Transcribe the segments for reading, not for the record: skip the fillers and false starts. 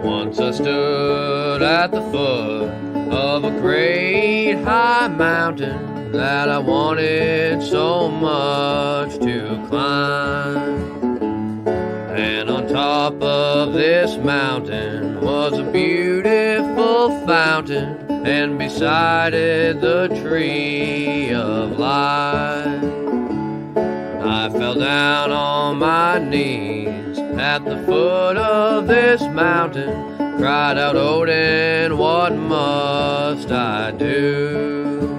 Once I stood at the foot of a great high mountain that I wanted so much to climb. And on top of this mountain was a beautiful fountain, and beside it the tree of life. I fell down on my knees at the foot of this mountain, cried out, Odin, what must I do?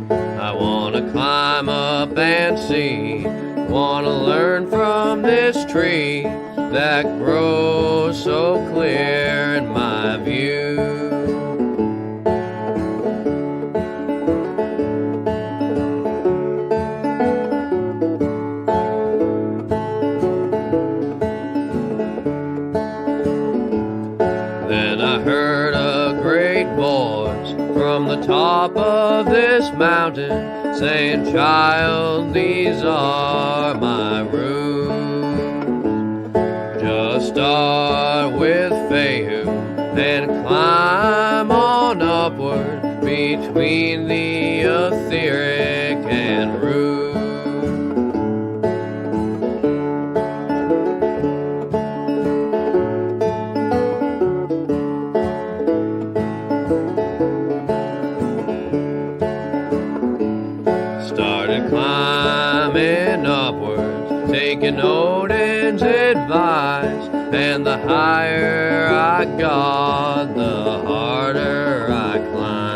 I want to climb up and see, want to learn from this tree that grows so clear in my view. Then I heard a great voice from the top of this mountain saying, child, these are my rules. Just start with Fehu and climb on upward between the etheric and rude. Started climbing upwards, taking Odin's advice, and the higher I got, the harder I climbed.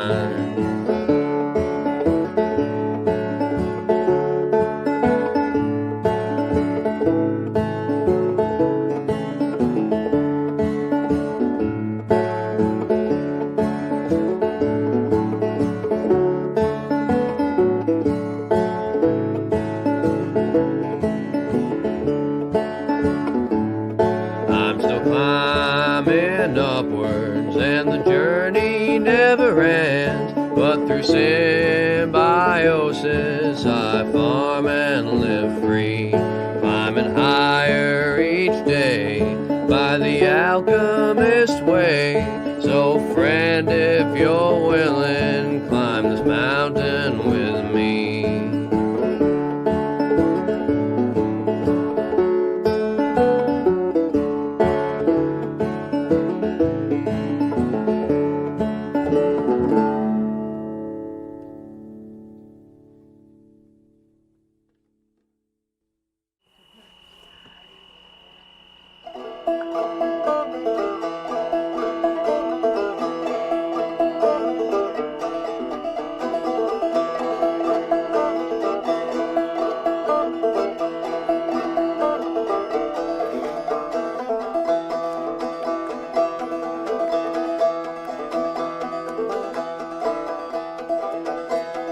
I'm still climbing upwards, and the journey never ends. But through symbiosis, I farm and live free, climbing higher each day by the alchemist way. So friend, if you're willing, climb this mountain with me.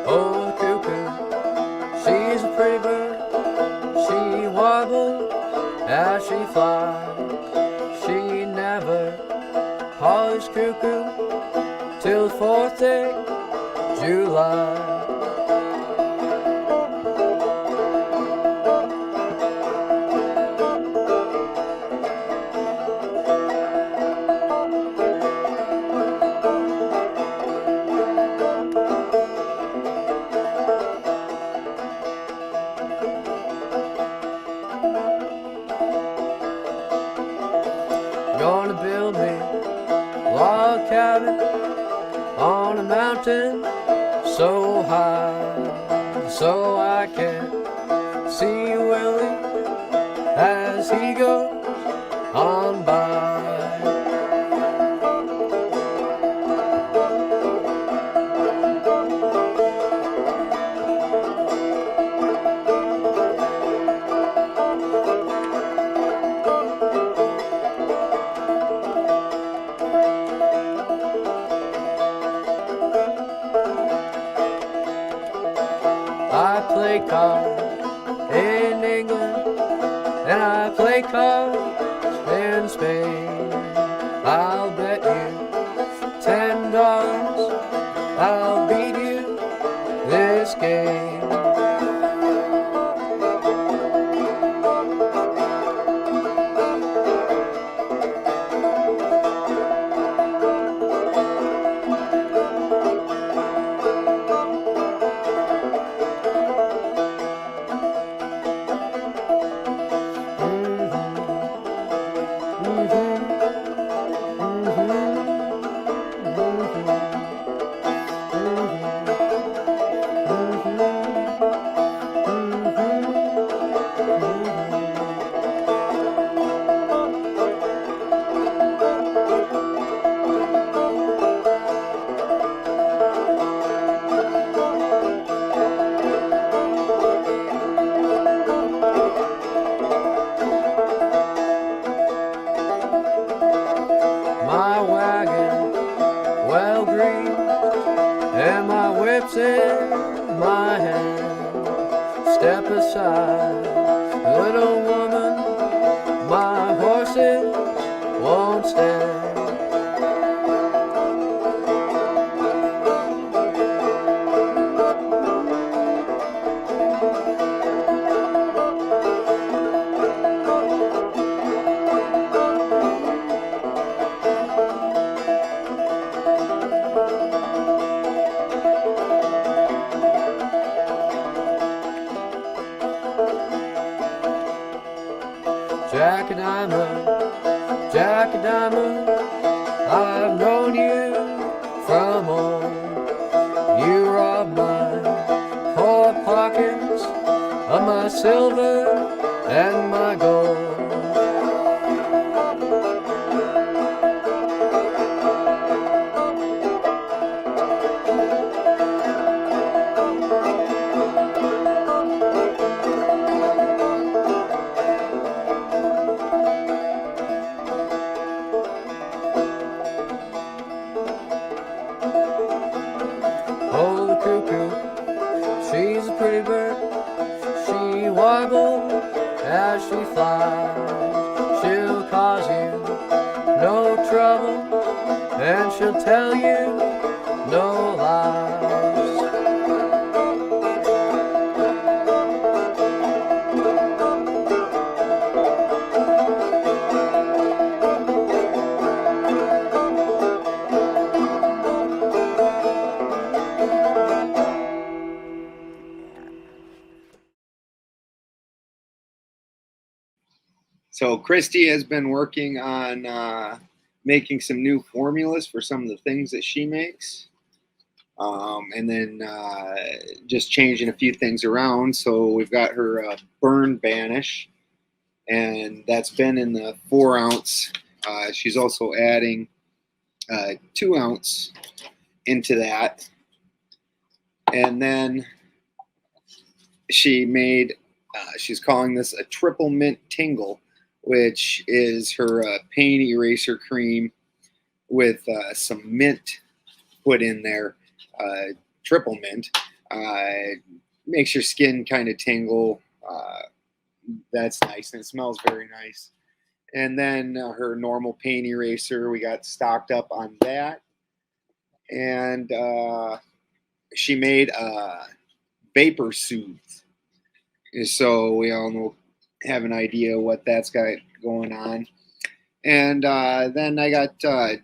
Oh, the cuckoo, she's a pretty bird. She warbles as she flies. She never hollers cuckoo till the 4th day, July. Gonna build me a log cabin on a mountain so high, so I can see Willie as he goes on by. I play cards in England, and I play cards in Spain. I'll bet you $10 side. Little woman, my horses won't stand. Jack and Jack and I've known you from old. You robbed my poor pockets of my silver and my gold. Oh, the cuckoo, she's a pretty bird. She warbles as she flies. She'll cause you no trouble, and she'll tell you no lies. So Christy has been working on making some new formulas for some of the things that she makes. And then just changing a few things around. So we've got her burn banish, and that's been in the 4 ounce. She's also adding 2 ounce into that. And then she made, she's calling this a triple mint tingle, which is her paint eraser cream with some mint put in there, triple mint. Makes your skin kind of tingle. That's nice, and it smells very nice. And then her normal paint eraser, we got stocked up on that. And she made a vapor soothe. So we all know, have an idea what that's got going on. And then I got a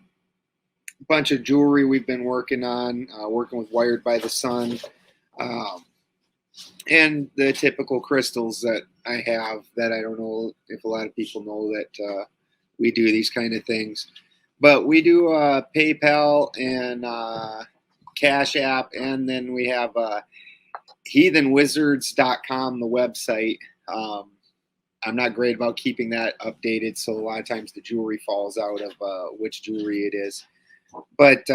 bunch of jewelry we've been working on, working with Wired by the Sun, and the typical crystals that I have that I don't know if a lot of people know that we do these kind of things. But we do PayPal and Cash App, and then we have heathenwizards.com, the website. I'm not great about keeping that updated, so a lot of times the jewelry falls out of which jewelry it is. But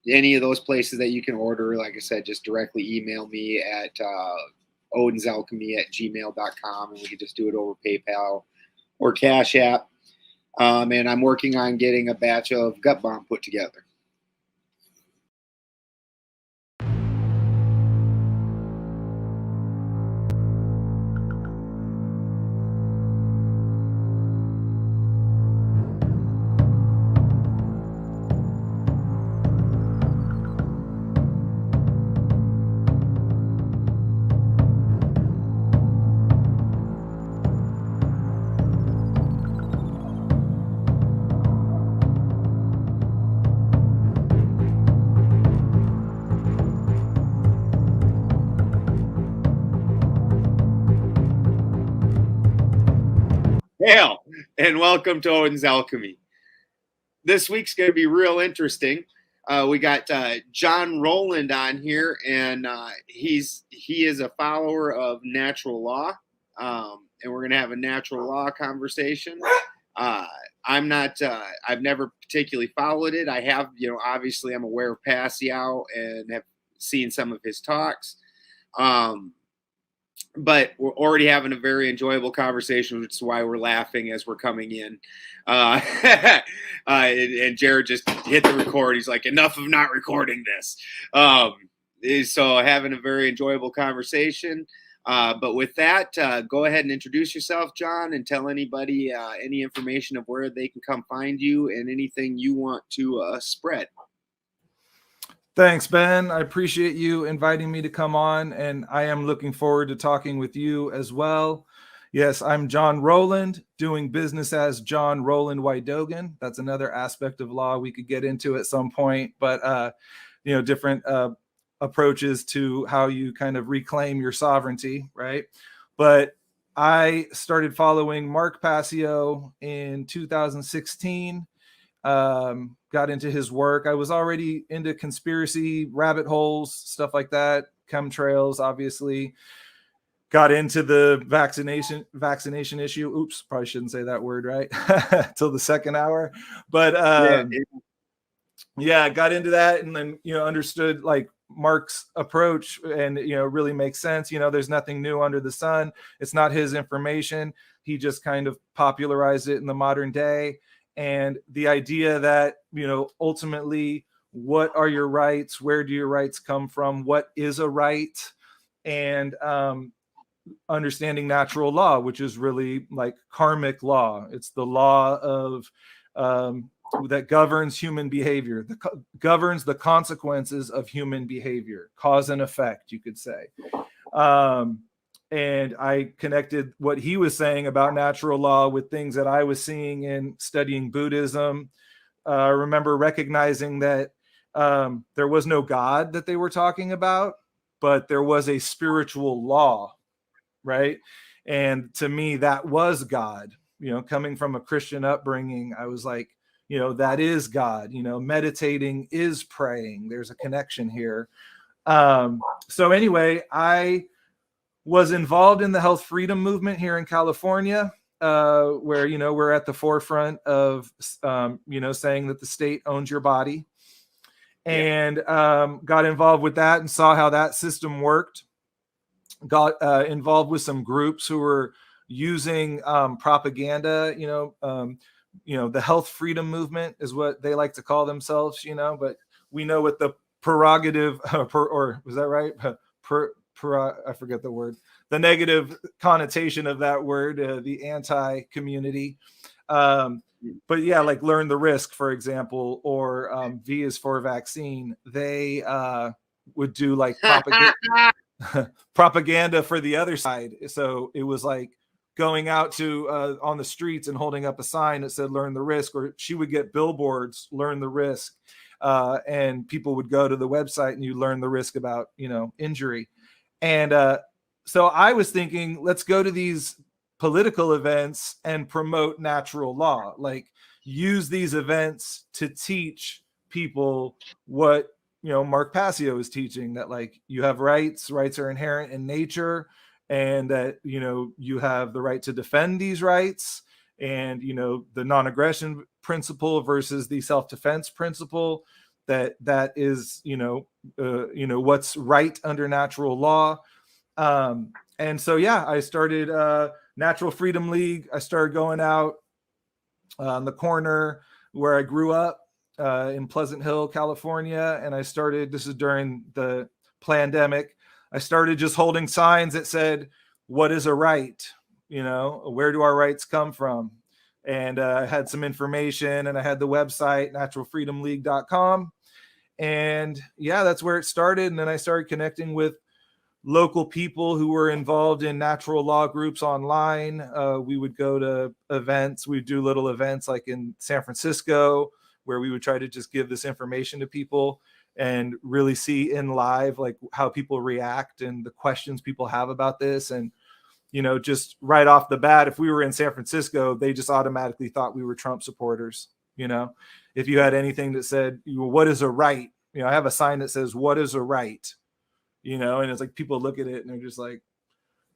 any of those places that you can order, like I said, just directly email me at odinsalchemy@gmail.com, and we can just do it over PayPal or Cash App. And I'm working on getting a batch of gut bomb put together. Hail, and welcome to Odin's Alchemy. This week's going to be real interesting. We got John Roeland on here, and he is a follower of natural law, and we're going to have a natural law conversation. I'm not, I've never particularly followed it. I have, obviously I'm aware of Pascal and have seen some of his talks. But we're already having a very enjoyable conversation, which is why we're laughing as we're coming in. And Jared just hit the record. He's like, enough of not recording this. So having a very enjoyable conversation. But with that, go ahead and introduce yourself, John, and tell anybody any information of where they can come find you and anything you want to spread. Thanks, Ben. I appreciate you inviting me to come on, and I am looking forward to talking with you as well. Yes, I'm John Roeland, doing business as John Roeland Wydogan. That's another aspect of law we could get into at some point, but different approaches to how you kind of reclaim your sovereignty, right? But I started following Mark Passio in 2016. Got into his work. I was already into conspiracy rabbit holes, stuff like that, chemtrails, obviously. Got into the vaccination issue. Oops, probably shouldn't say that word, right? Till the second hour. But yeah, got into that, and then understood like Mark's approach, and really makes sense. There's nothing new under the sun. It's not his information. He just kind of popularized it in the modern day. And the idea that, ultimately, what are your rights? Where do your rights come from? What is a right? And understanding natural law, which is really like karmic law. It's the law of that governs human behavior, governs the consequences of human behavior, cause and effect, you could say. And I connected what he was saying about natural law with things that I was seeing in studying Buddhism. I remember recognizing that there was no God that they were talking about, but there was a spiritual law, right? And to me, that was God. Coming from a Christian upbringing, I was like, that is God. Meditating is praying. There's a connection here. So anyway, I was involved in the health freedom movement here in California, where, we're at the forefront of, saying that the state owns your body, and got involved with that and saw how that system worked. Got involved with some groups who were using propaganda, the health freedom movement is what they like to call themselves, but we know what the prerogative, or was that right? I forget the word, the negative connotation of that word, the anti-community. But yeah, like Learn the Risk, for example, or V is for vaccine. They would do like propaganda for the other side. So it was like going out to on the streets and holding up a sign that said Learn the Risk, or she would get billboards, Learn the Risk. And people would go to the website and you learn the risk about, injury. And so I was thinking, let's go to these political events and promote natural law, like use these events to teach people what, Mark Passio is teaching, that like you have rights are inherent in nature, and that, you have the right to defend these rights, and, the non-aggression principle versus the self-defense principle, that is, what's right under natural law. And so, yeah, I started Natural Freedom League. I started going out on the corner where I grew up in Pleasant Hill, California. And I started, this is during the pandemic, I started just holding signs that said, what is a right? Where do our rights come from? And I had some information, and I had the website, naturalfreedomleague.com. And yeah, that's where it started. And then I started connecting with local people who were involved in natural law groups online. We would go to events. We'd do little events like in San Francisco, where we would try to just give this information to people and really see in live, like how people react and the questions people have about this. And, just right off the bat, if we were in San Francisco, they just automatically thought we were Trump supporters. If you had anything that said, what is a right? I have a sign that says, what is a right? And it's like people look at it and they're just like,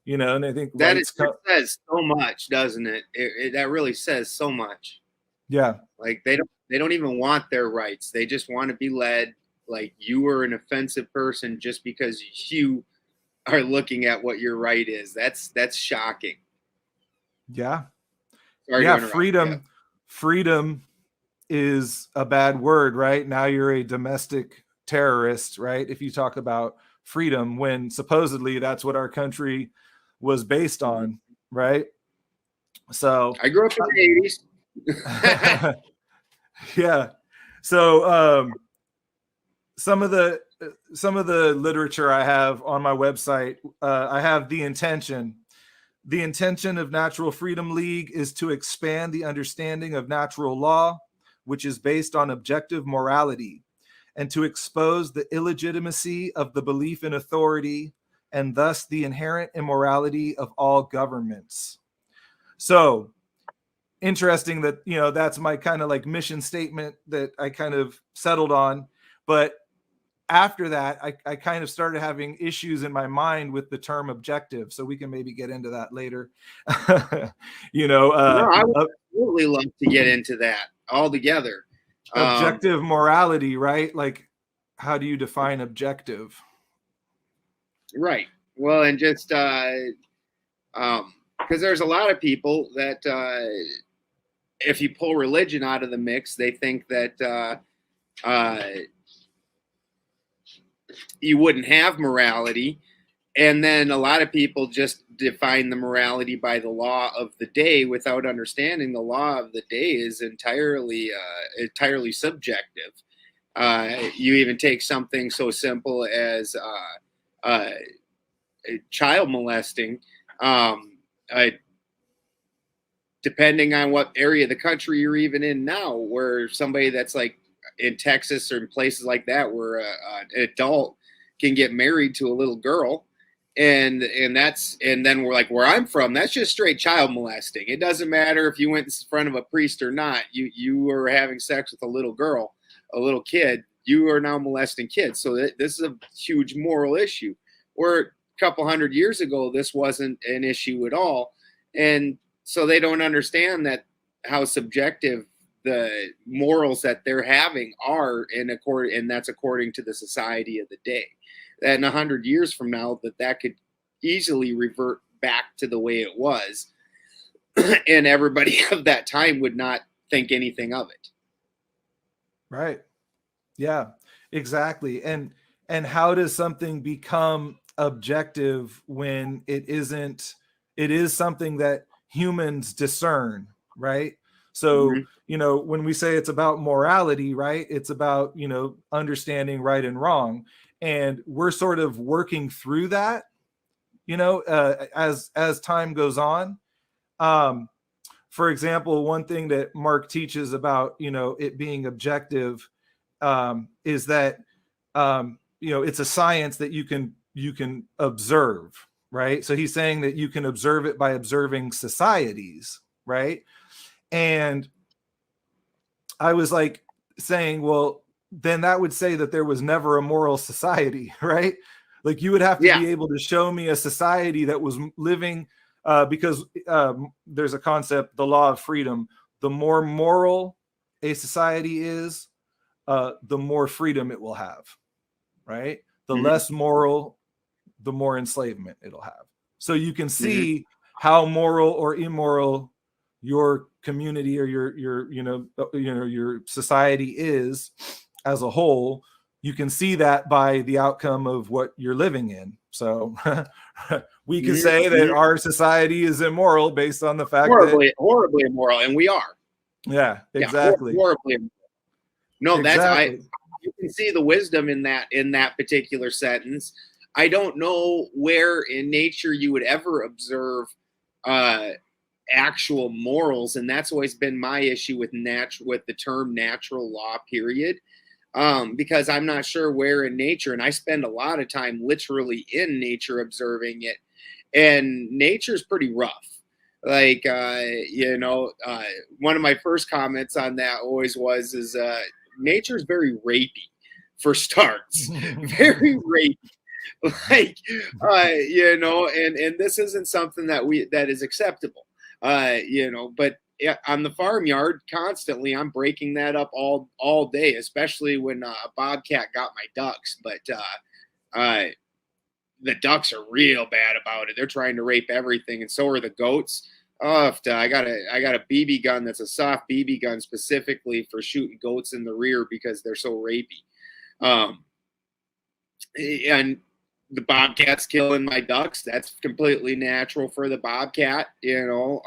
and they think that says so much, doesn't it? That really says so much. Yeah. Like they don't even want their rights. They just want to be led. Like you are an offensive person just because you are looking at what your right is. That's shocking. Yeah. Sorry yeah. Freedom is a bad word, right? Now you're a domestic terrorist, right? If you talk about freedom when supposedly that's what our country was based on, right? So I grew up in the 80s. yeah. So some of the literature I have on my website, I have the intention. The intention of Natural Freedom League is to expand the understanding of natural law, which is based on objective morality, and to expose the illegitimacy of the belief in authority and thus the inherent immorality of all governments. So interesting that, you know, that's my kind of like mission statement that I kind of settled on. But after that, I kind of started having issues in my mind with the term objective. So we can maybe get into that later. You know, No, I would absolutely love to get into that altogether. Objective morality, right? Like, how do you define objective? Right. Well, and just because there's a lot of people that if you pull religion out of the mix, they think that you wouldn't have morality. And then a lot of people just define the morality by the law of the day without understanding the law of the day is entirely subjective. You even take something so simple as child molesting. Depending on what area of the country you're even in now, where somebody that's like in Texas or in places like that, where an adult can get married to a little girl, and then we're like, where I'm from, that's just straight child molesting. It doesn't matter if you went in front of a priest or not. You were having sex with a little girl, a little kid. You are now molesting kids. So this is a huge moral issue. Where a couple hundred years ago, this wasn't an issue at all, and so they don't understand that how subjective the morals that they're having are, and that's according to the society of the day. That in 100 years from now, that could easily revert back to the way it was, and everybody of that time would not think anything of it. Right. Yeah, exactly. And how does something become objective when it isn't? It is something that humans discern, right? So, you know, when we say it's about morality, right, it's about, you know, understanding right and wrong. And we're sort of working through that, you know, as time goes on. For example, one thing that Mark teaches about, you know, it being objective is that, you know, it's a science that you can observe, right? So he's saying that you can observe it by observing societies, right? And I was like saying, well, then that would say that there was never a moral society, right? Like you would have to be able to show me a society that was living, because there's a concept, the law of freedom. The more moral a society is, the more freedom it will have, right? The less moral, the more enslavement it'll have. So you can see how moral or immoral your community or your society is as a whole. You can see that by the outcome of what you're living in. So we can say that our society is immoral based on the fact that horribly immoral, and we are. Yeah, exactly. Horribly immoral. No, exactly. You can see the wisdom in that particular sentence. I don't know where in nature you would ever observe actual morals, and that's always been my issue with the term natural law, period. Because I'm not sure where in nature, and I spend a lot of time literally in nature observing it, and nature's pretty rough. Like, one of my first comments on that always is nature's very rapey, for starts. Very rapey. Like, and this isn't something that is acceptable, but on the farmyard constantly, I'm breaking that up all day, especially when a bobcat got my ducks. But the ducks are real bad about it. They're trying to rape everything, and so are the goats. Oh, I got a BB gun that's a soft BB gun specifically for shooting goats in the rear because they're so rapey. And the bobcat's killing my ducks. That's completely natural for the bobcat, you know.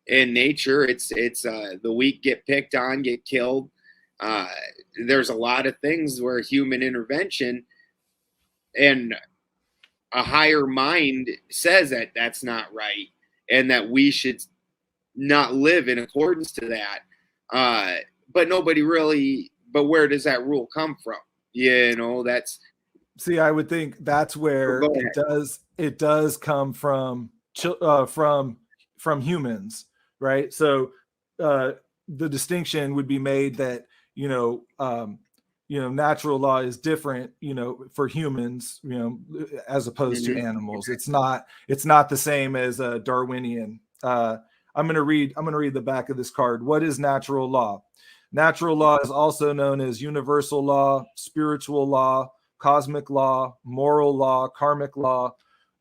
In nature, it's the weak get picked on, get killed. There's a lot of things where human intervention and a higher mind says that that's not right and that we should not live in accordance to that. But nobody really, but where does that rule come from? You know, that's. See, I would think that's where it does come from humans, right? So the distinction would be made that natural law is different, for humans, as opposed to animals. It's not the same as a Darwinian. I'm going to read the back of this card. What is natural law? Natural law is also known as universal law, spiritual law, cosmic law, moral law, karmic law,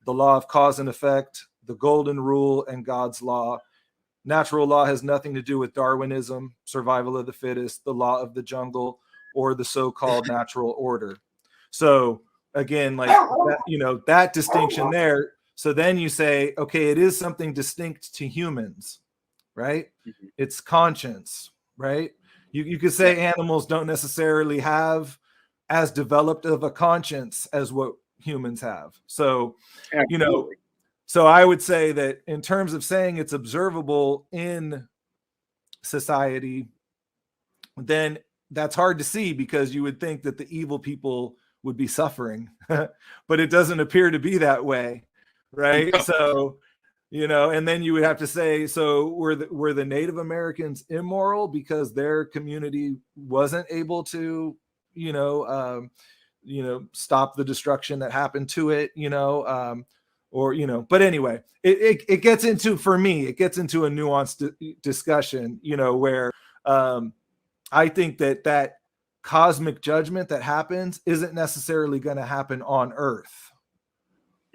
the law of cause and effect, the golden rule, and God's law. Natural law has nothing to do with Darwinism, survival of the fittest, the law of the jungle, or the so-called natural order. So again, like that, that distinction there. So then you say, okay, it is something distinct to humans, right? Mm-hmm. It's conscience, right? You could say animals don't necessarily have as developed of a conscience as what humans have. So, Absolutely. So I would say that in terms of saying it's observable in society, then that's hard to see because you would think that the evil people would be suffering, but it doesn't appear to be that way, right? So, and then you would have to say, so were the Native Americans immoral because their community wasn't able to, stop the destruction that happened to it, but anyway, it gets into, for me, it gets into a nuanced discussion, where I think that cosmic judgment that happens isn't necessarily going to happen on Earth.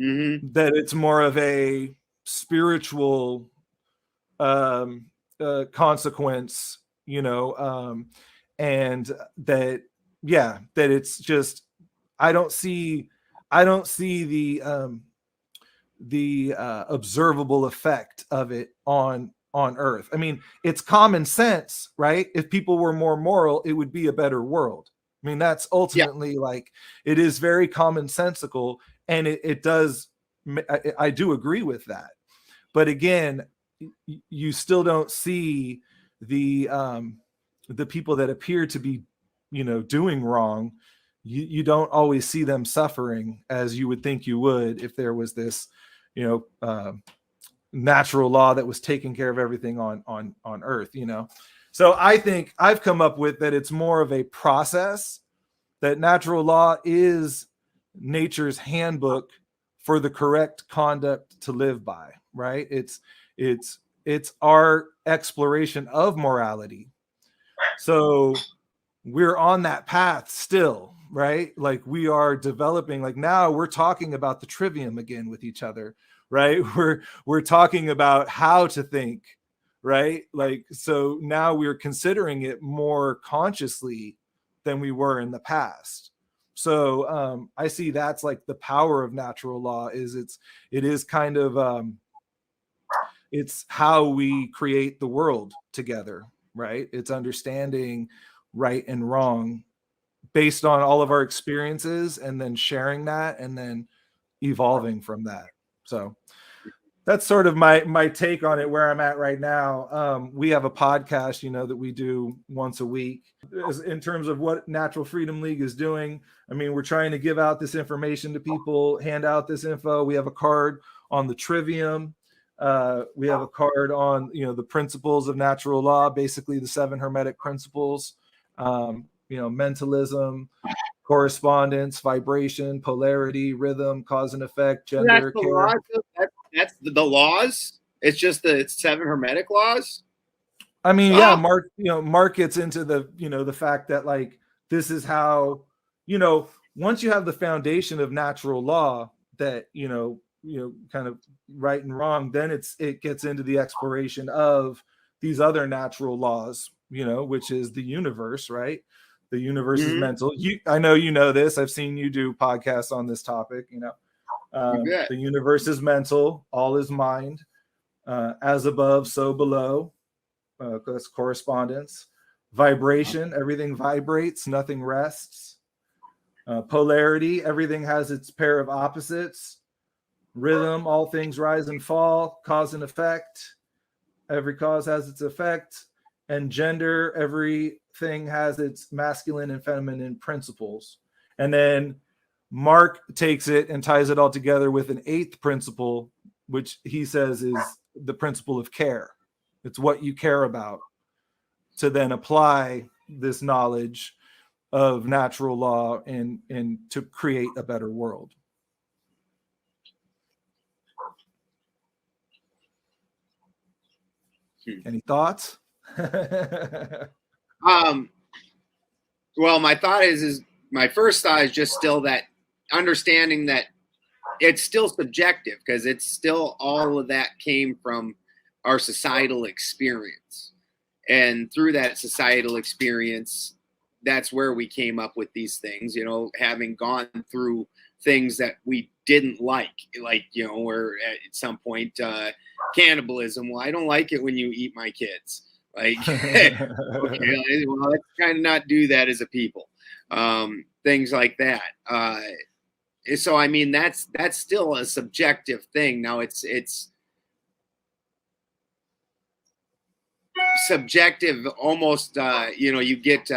Mm-hmm. That it's more of a spiritual consequence, and that it's just, I don't see the observable effect of it on Earth. I mean, it's common sense, right? If people were more moral, it would be a better world. I mean, that's ultimately like, it is very commonsensical, and it does. I do agree with that, but again, you still don't see the people that appear to be, doing wrong. You don't always see them suffering as you would think you would if there was this, natural law that was taking care of everything on Earth, So I think I've come up with that it's more of a process, that natural law is nature's handbook for the correct conduct to live by, right? It's our exploration of morality. So we're on that path still, right? Like we are developing, like now we're talking about the trivium again with each other, right? We're talking about how to think, right? Like, so now we're considering it more consciously than we were in the past. So I see that's like the power of natural law is it is kind of it's how we create the world together, right? It's understanding right and wrong based on all of our experiences and then sharing that and then evolving from that. So that's sort of my take on it, where I'm at right now. We have a podcast, that we do once a week. In terms of what Natural Freedom League is doing, I mean, we're trying to give out this information to people, hand out this info. We have a card on the trivium. We have a card on, the principles of natural law, basically the 7 hermetic principles, mentalism, correspondence, vibration, polarity, rhythm, cause and effect, gender, care. That's the laws. It's just it's 7 hermetic laws. I mean, yeah, Mark gets into the, the fact that like, this is how, once you have the foundation of natural law that, kind of right and wrong, then it gets into the exploration of these other natural laws, which is the universe, right? The universe is Mhm. mental. I know you know this. I've seen you do podcasts on this topic. You know, You bet. the universe is mental. All is mind. As above, so below. That's correspondence. Vibration. Everything vibrates. Nothing rests. Polarity. Everything has its pair of opposites. Rhythm. All things rise and fall. Cause and effect. Every cause has its effect. And gender, everything has its masculine and feminine principles. And then Mark takes it and ties it all together with an eighth principle, which he says is the principle of care. It's what you care about, to then apply this knowledge of natural law and to create a better world. Any thoughts? Well, my thought is my first thought is just still that understanding that it's still subjective, because it's still, all of that came from our societal experience. And through that societal experience, that's where we came up with these things, having gone through things that we didn't like, where at some point, cannibalism. Well, I don't like it when you eat my kids. Like, okay, well, let's kind of not do that as a people. Things like that. So, I mean, that's still a subjective thing. Now it's subjective, almost, you get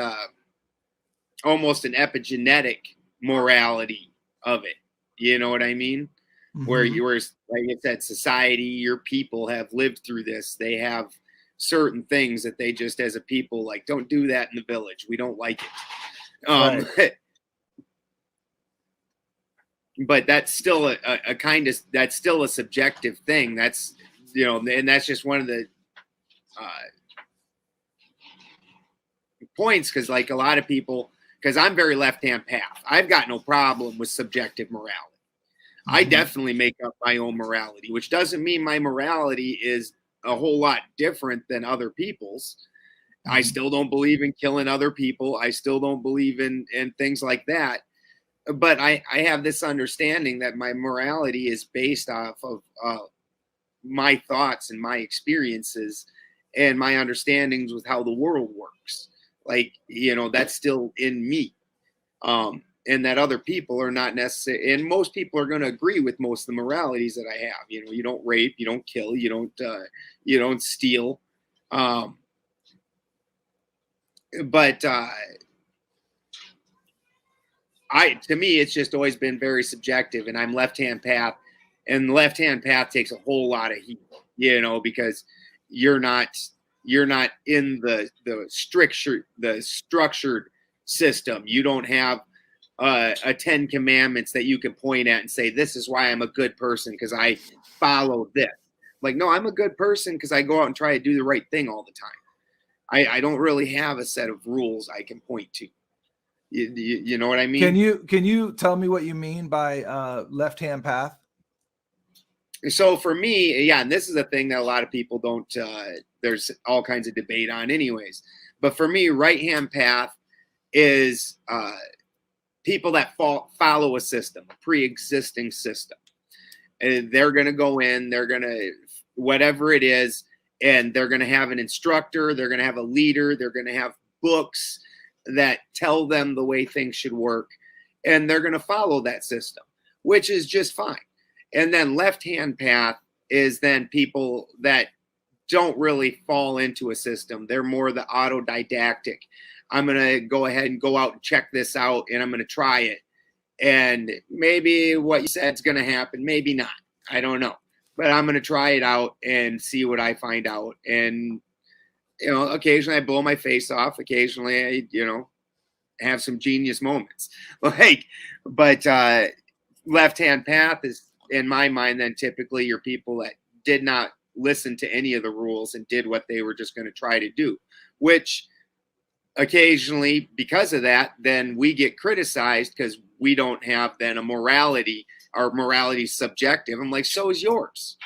almost an epigenetic morality of it. You know what I mean? Mm-hmm. Where like I said, society, your people have lived through this. They have certain things that they just, as a people, like, don't do that in the village. We don't like it. Right. But that's still a kind of, that's still a subjective thing. That's, and that's just one of the points, because like a lot of people, because I'm very left-hand path, I've got no problem with subjective morality. Mm-hmm. I definitely make up my own morality, which doesn't mean my morality is a whole lot different than other people's. Mm-hmm. I still don't believe in killing other people. I still don't believe in things like that. But I have this understanding that my morality is based off of my thoughts and my experiences and my understandings with how the world works. Like, that's still in me. And that other people are not necessarily, and most people are going to agree with most of the moralities that I have. You don't rape, you don't kill, you don't steal. But to me, it's just always been very subjective, and I'm left-hand path, and the left-hand path takes a whole lot of heat, because you're not in the structured system. You don't have a 10 commandments that you can point at and say, this is why I'm a good person, because I follow this. Like, no, I'm a good person because I go out and try to do the right thing all the time. I don't really have a set of rules I can point to. You know what I mean? Can you tell me what you mean by left-hand path? So for me, yeah, and this is a thing that a lot of people don't, there's all kinds of debate on anyways. But for me, right-hand path is people that follow a system, a pre-existing system. And they're going to go in, they're going to, whatever it is, and they're going to have an instructor, they're going to have a leader, they're going to have books that tell them the way things should work, and they're going to follow that system, which is just fine. And then left-hand path is then people that don't really fall into a system. They're more the autodidactic. I'm going to go ahead and go out and check this out, and I'm going to try it. And maybe what you said is going to happen, maybe not. I don't know. But I'm going to try it out and see what I find out. And, occasionally I blow my face off. Occasionally I, have some genius moments. But left-hand path is, in my mind, then typically your people that did not listen to any of the rules and did what they were just going to try to do, which occasionally, because of that, then we get criticized because we don't have then a morality. Our morality is subjective. I'm like, so is yours.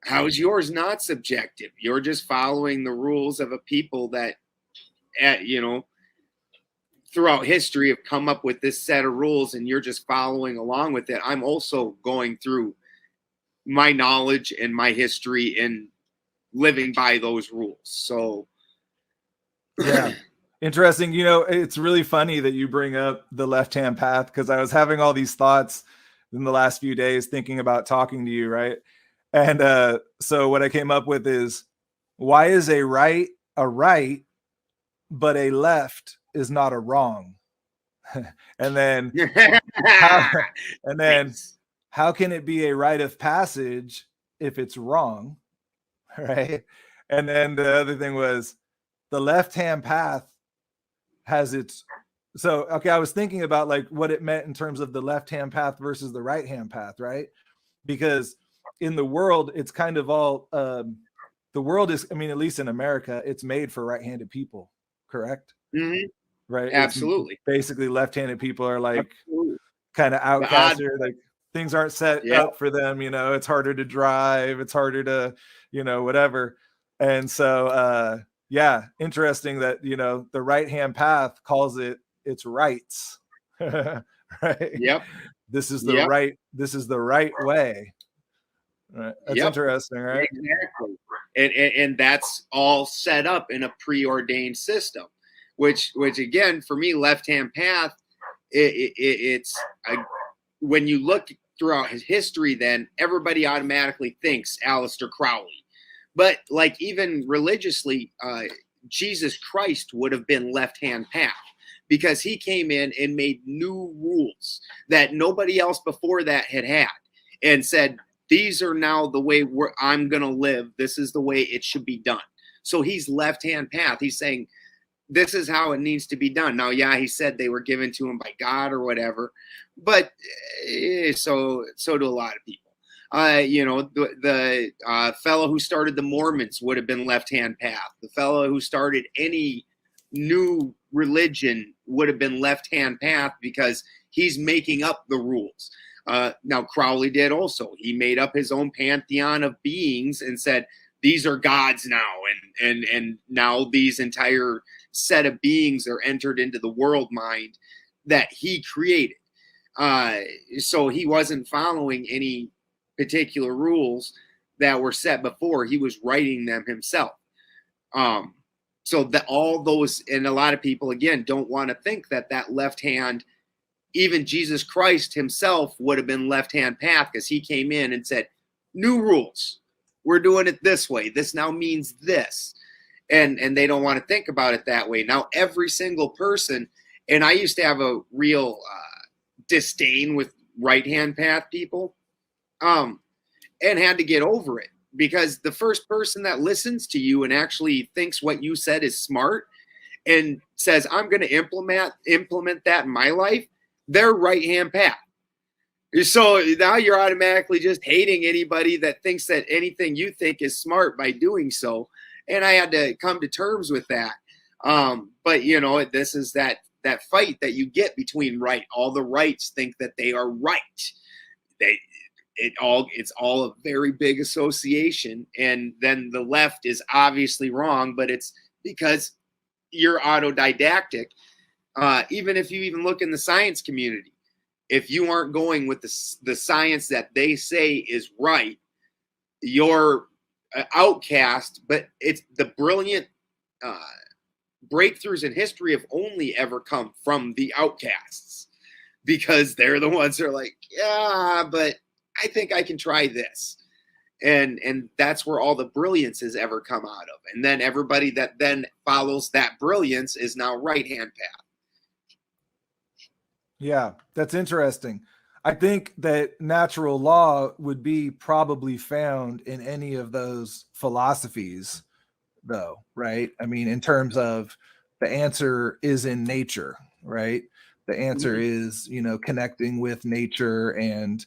How is yours not subjective? You're just following the rules of a people that, throughout history have come up with this set of rules and you're just following along with it. I'm also going through my knowledge and my history and living by those rules. So yeah, interesting. You know, it's really funny that you bring up the left-hand path, because I was having all these thoughts in the last few days thinking about talking to you, right? And so what I came up with is, why is a right, but a left is not a wrong? And then how, and then how can it be a rite of passage if it's wrong? Right. And then the other thing was, the left-hand path has its, so okay, I was thinking about like what it meant in terms of the left-hand path versus the right-hand path, right? Because in the world, it's kind of all the world is, I mean, at least in America, it's made for right-handed people, correct? Mm-hmm. Right. Absolutely. It's basically left-handed people are like Absolutely. kind of outcast, like things aren't set up for them, you know, it's harder to drive, it's harder to, you know, whatever. And so yeah, interesting that, you know, the right-hand path calls it its rights. Right. Yep. This is the right, this is the right way. Right. That's interesting, right? Exactly. And that's all set up in a preordained system, which again, for me, left-hand path, it's when you look throughout his history, then everybody automatically thinks Aleister Crowley. But like even religiously, Jesus Christ would have been left-hand path, because he came in and made new rules that nobody else before that had and said, these are now the way I'm going to live. This is the way it should be done. So he's left-hand path. He's saying, this is how it needs to be done. Now, yeah, he said they were given to him by God or whatever, but so do a lot of people. You know, the fellow who started the Mormons would have been left-hand path. The fellow who started any new religion would have been left-hand path, because he's making up the rules. Now, Crowley did also. He made up his own pantheon of beings and said, these are gods now. And now these entire set of beings are entered into the world mind that he created. So he wasn't following any particular rules that were set before. He was writing them himself. So that all those, and a lot of people, again, don't want to think that left hand, even Jesus Christ himself would have been left-hand path, because he came in and said, new rules. We're doing it this way. This now means this. And they don't want to think about it that way. Now, every single person, and I used to have a real disdain with right-hand path people, and had to get over it, because the first person that listens to you and actually thinks what you said is smart and says, I'm going to implement that in my life, they're right-hand path. So now you're automatically just hating anybody that thinks that anything you think is smart by doing so. And I had to come to terms with that. But you know, this is that fight that you get between right. All the rights think that they are right. It's all a very big association. And then the left is obviously wrong, but it's because you're autodidactic. Even if you even look in the science community, if you aren't going with the science that they say is right, you're outcast. But it's the brilliant breakthroughs in history have only ever come from the outcasts, because they're the ones that are like, yeah, but I think I can try this. And that's where all the brilliance has ever come out of. And then everybody that then follows that brilliance is now right-hand path. Yeah, that's interesting. I think that natural law would be probably found in any of those philosophies, though, right? I mean, in terms of the answer is in nature, right? The answer is, you know, connecting with nature and,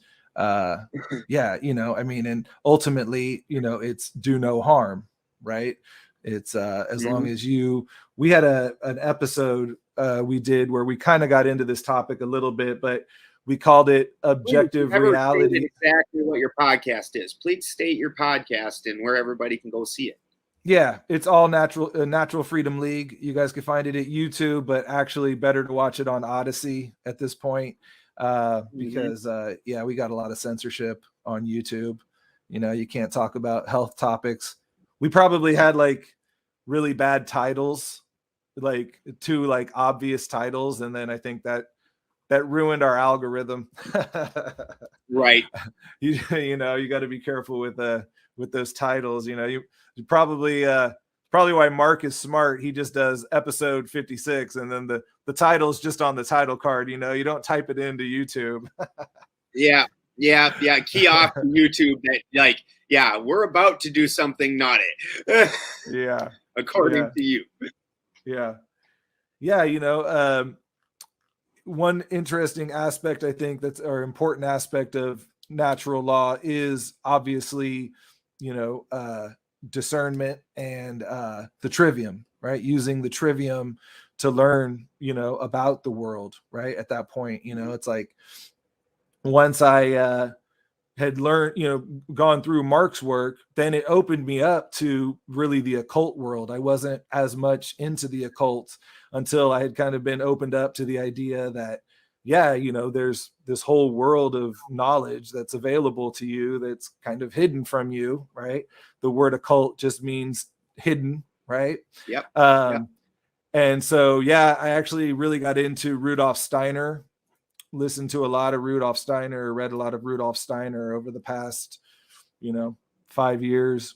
yeah, you know, I mean, and ultimately, you know, it's do no harm, right? It's as long as we had an episode we did where we kind of got into this topic a little bit, but we called it objective reality. Exactly what your podcast is. Please state your podcast and where everybody can go see it. Yeah, it's all Natural Freedom League. You guys can find it at YouTube, but actually better to watch it on Odyssey at this point, because yeah, we got a lot of censorship on YouTube. You know, you can't talk about health topics. We probably had like really bad titles, like two like obvious titles, and then I think that ruined our algorithm. Right. You know, you got to be careful with those titles. You know, you probably why Mark is smart. He just does episode 56, and then the title's just on the title card. You know, you don't type it into YouTube. Yeah. Key off to YouTube that, like, yeah, we're about to do something naughty. Yeah. According to you. Yeah. You know, one interesting aspect, I think, or important aspect of natural law is obviously, you know, discernment and the trivium, right? Using the trivium to learn, you know, about the world, right? At that point, you know, it's like once I had learned, you know, gone through Mark's work, then it opened me up to really the occult world. I wasn't as much into the occult until I had kind of been opened up to the idea that, yeah, you know, there's this whole world of knowledge that's available to you that's kind of hidden from you, right? The word occult just means hidden, right? Yep. And so, yeah, I actually really got into Rudolph Steiner, listened to a lot of Rudolph Steiner, read a lot of Rudolph Steiner over the past, you know, 5 years.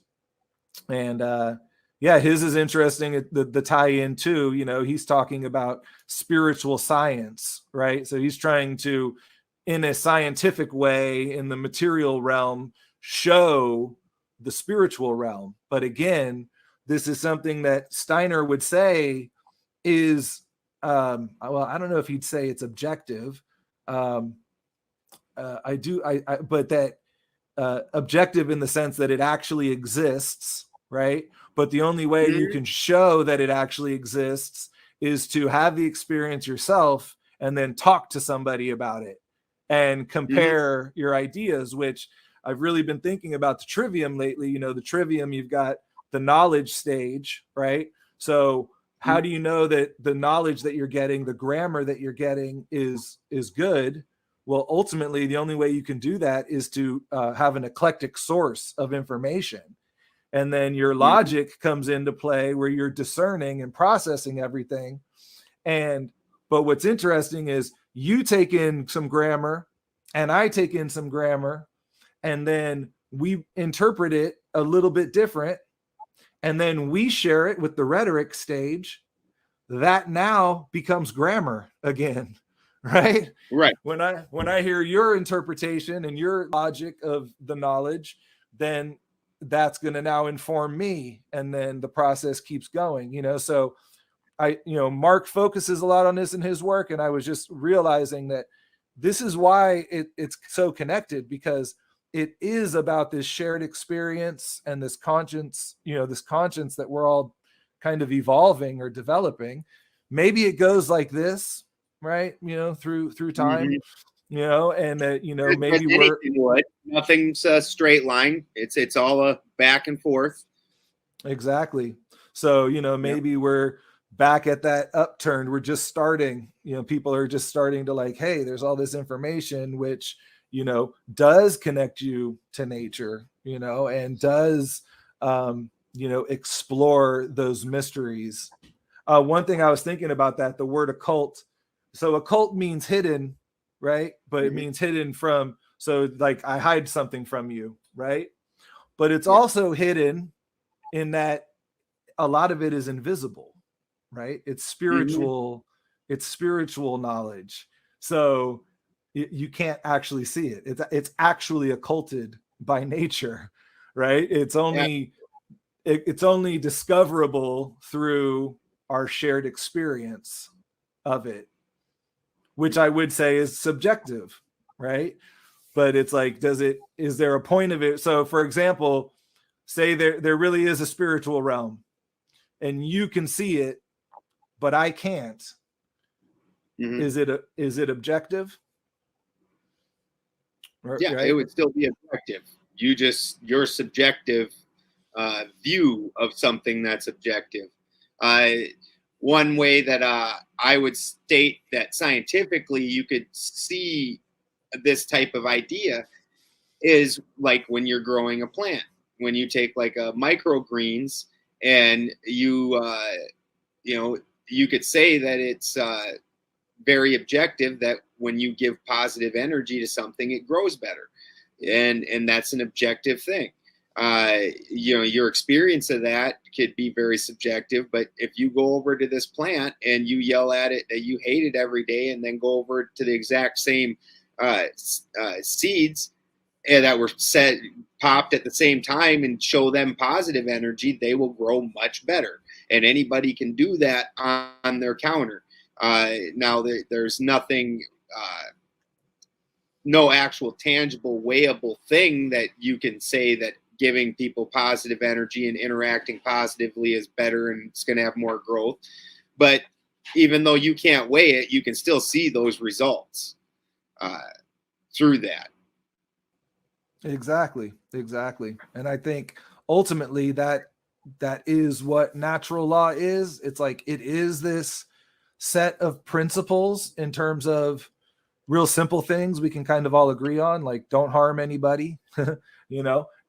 And yeah, his is interesting. The tie-in too, you know, he's talking about spiritual science, right? So he's trying to, in a scientific way, in the material realm, show the spiritual realm. But again, this is something that Steiner would say is, well, I don't know if he'd say it's objective. But that objective in the sense that it actually exists, right? But the only way you can show that it actually exists is to have the experience yourself and then talk to somebody about it and compare your ideas, which I've really been thinking about the trivium lately. You know, the trivium, you've got the knowledge stage, right? So how do you know that the knowledge that you're getting, the grammar that you're getting is good? Well, ultimately, the only way you can do that is to have an eclectic source of information. And then your logic comes into play where you're discerning and processing everything. But what's interesting is you take in some grammar and I take in some grammar, and then we interpret it a little bit different. And then we share it with the rhetoric stage. That now becomes grammar again. Right. When I hear your interpretation and your logic of the knowledge, then that's going to now inform me, and then the process keeps going, you know. So Mark focuses a lot on this in his work, and I was just realizing that this is why it's so connected, because it is about this shared experience and this conscience, this conscience that we're all kind of evolving or developing. Maybe it goes like this, right? Through time, and that, maybe nothing's a straight line. It's all a back and forth. Exactly. So, maybe we're back at that upturn. We're just starting, people are just starting to like, hey, there's all this information, which, does connect you to nature, and does, explore those mysteries. One thing I was thinking about that, the word occult. So occult means hidden, right? But it means hidden from, so like I hide something from you, right? But it's also hidden in that a lot of it is invisible, right? It's spiritual, it's spiritual knowledge. So you can't actually see it. It's actually occulted by nature, right? It's only it's only discoverable through our shared experience of it, which I would say is subjective, right? But it's like, is there a point of it? So for example, say there really is a spiritual realm and you can see it, but I can't. Is it objective? Yeah, right? It would still be objective. Your subjective view of something that's objective. One way that I would state that scientifically you could see this type of idea is like when you're growing a plant. When you take like a microgreens and you could say that it's very objective that when you give positive energy to something, it grows better. And that's an objective thing. Your experience of that could be very subjective, but if you go over to this plant and you yell at it that you hate it every day, and then go over to the exact same seeds that were popped at the same time and show them positive energy, they will grow much better. And anybody can do that on their counter. Now there's nothing, no actual tangible, weighable thing that you can say that giving people positive energy and interacting positively is better and it's going to have more growth. But even though you can't weigh it, you can still see those results through that. Exactly. And I think ultimately that is what natural law is. It's like, it is this set of principles in terms of real simple things we can kind of all agree on, like don't harm anybody.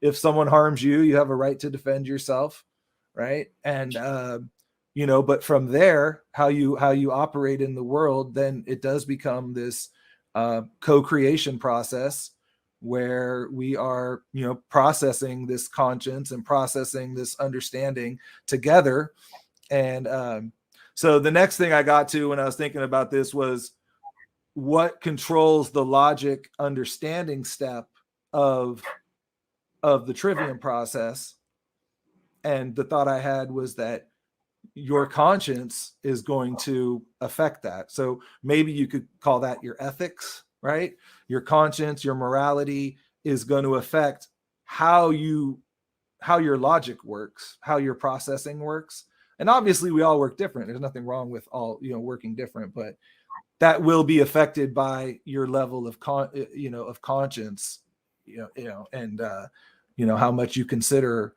If someone harms you, you have a right to defend yourself, right? And but from there, how you operate in the world, then it does become this co-creation process where we are, processing this conscience and processing this understanding together. And so the next thing I got to when I was thinking about this was what controls the logic understanding step of the trivium process. And the thought I had was that your conscience is going to affect that. So maybe you could call that your ethics, right? Your conscience, your morality is going to affect how your logic works, how your processing works. And obviously we all work different. There's nothing wrong with all, working different, but that will be affected by your level of conscience, and how much you consider,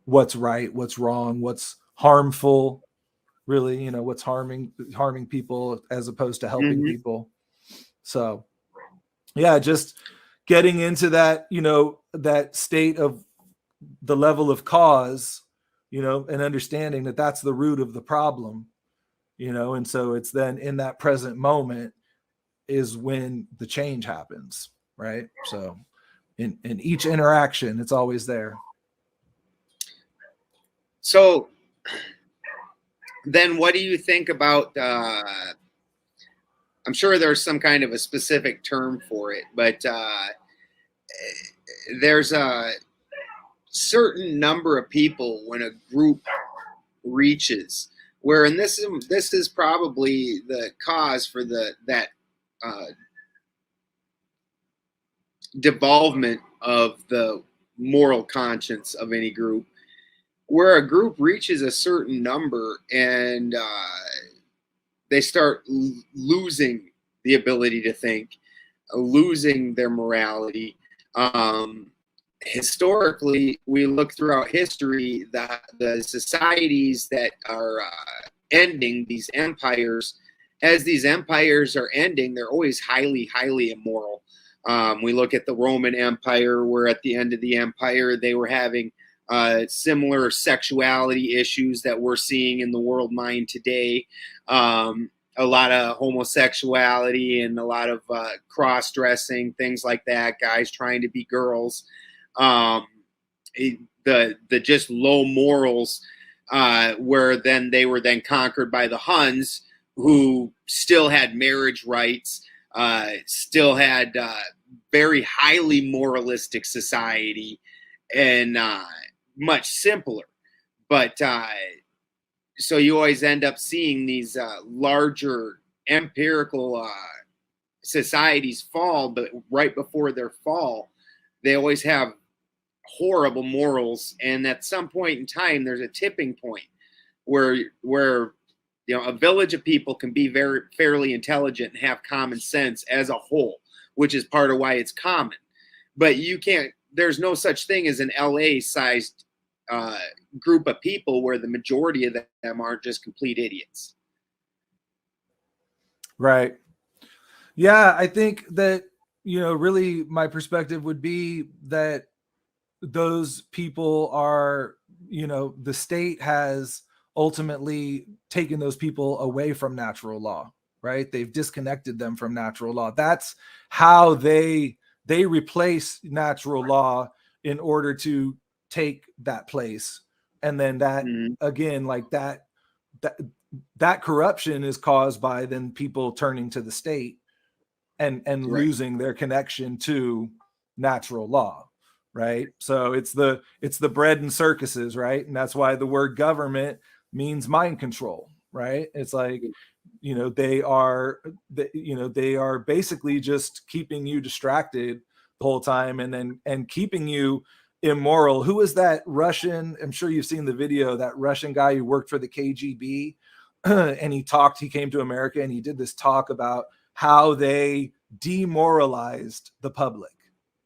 what's right, what's wrong, what's harmful, really, what's harming people as opposed to helping people. So yeah, just getting into that, that state of the level of cause, and understanding that that's the root of the problem, and so it's then in that present moment is when the change happens, right? So in each interaction, it's always there. So then what do you think about, I'm sure there's some kind of a specific term for it, but there's a certain number of people when a group reaches where, and this is probably the cause for that devolvement of the moral conscience of any group, where a group reaches a certain number and they start losing the ability to think, losing their morality. Historically, we look throughout history that the societies that are ending these empires, as these empires are ending, they're always highly, highly immoral. We look at the Roman Empire, where at the end of the empire, they were having similar sexuality issues that we're seeing in the world mind today. A lot of homosexuality and a lot of cross-dressing, things like that, guys trying to be girls. The just low morals, where then they were then conquered by the Huns, who still had marriage rights, still had very highly moralistic society, and much simpler. But so you always end up seeing these larger empirical societies fall, but right before their fall, they always have horrible morals, and at some point in time there's a tipping point where a village of people can be very fairly intelligent and have common sense as a whole, which is part of why it's common. But you can't, there's no such thing as an LA sized group of people where the majority of them are just complete idiots. Right. Yeah, I think that, really my perspective would be that those people are, the state has ultimately taken those people away from natural law, right? They've disconnected them from natural law. That's how they replace natural law in order to take that place. And then that, again, like that corruption is caused by then people turning to the state and Right. losing their connection to natural law, right? So it's the bread and circuses, right? And that's why the word government means mind control, right? It's like, they are basically just keeping you distracted the whole time, and keeping you immoral. Who is that Russian? I'm sure you've seen the video, that Russian guy who worked for the KGB and he came to America and he did this talk about how they demoralized the public,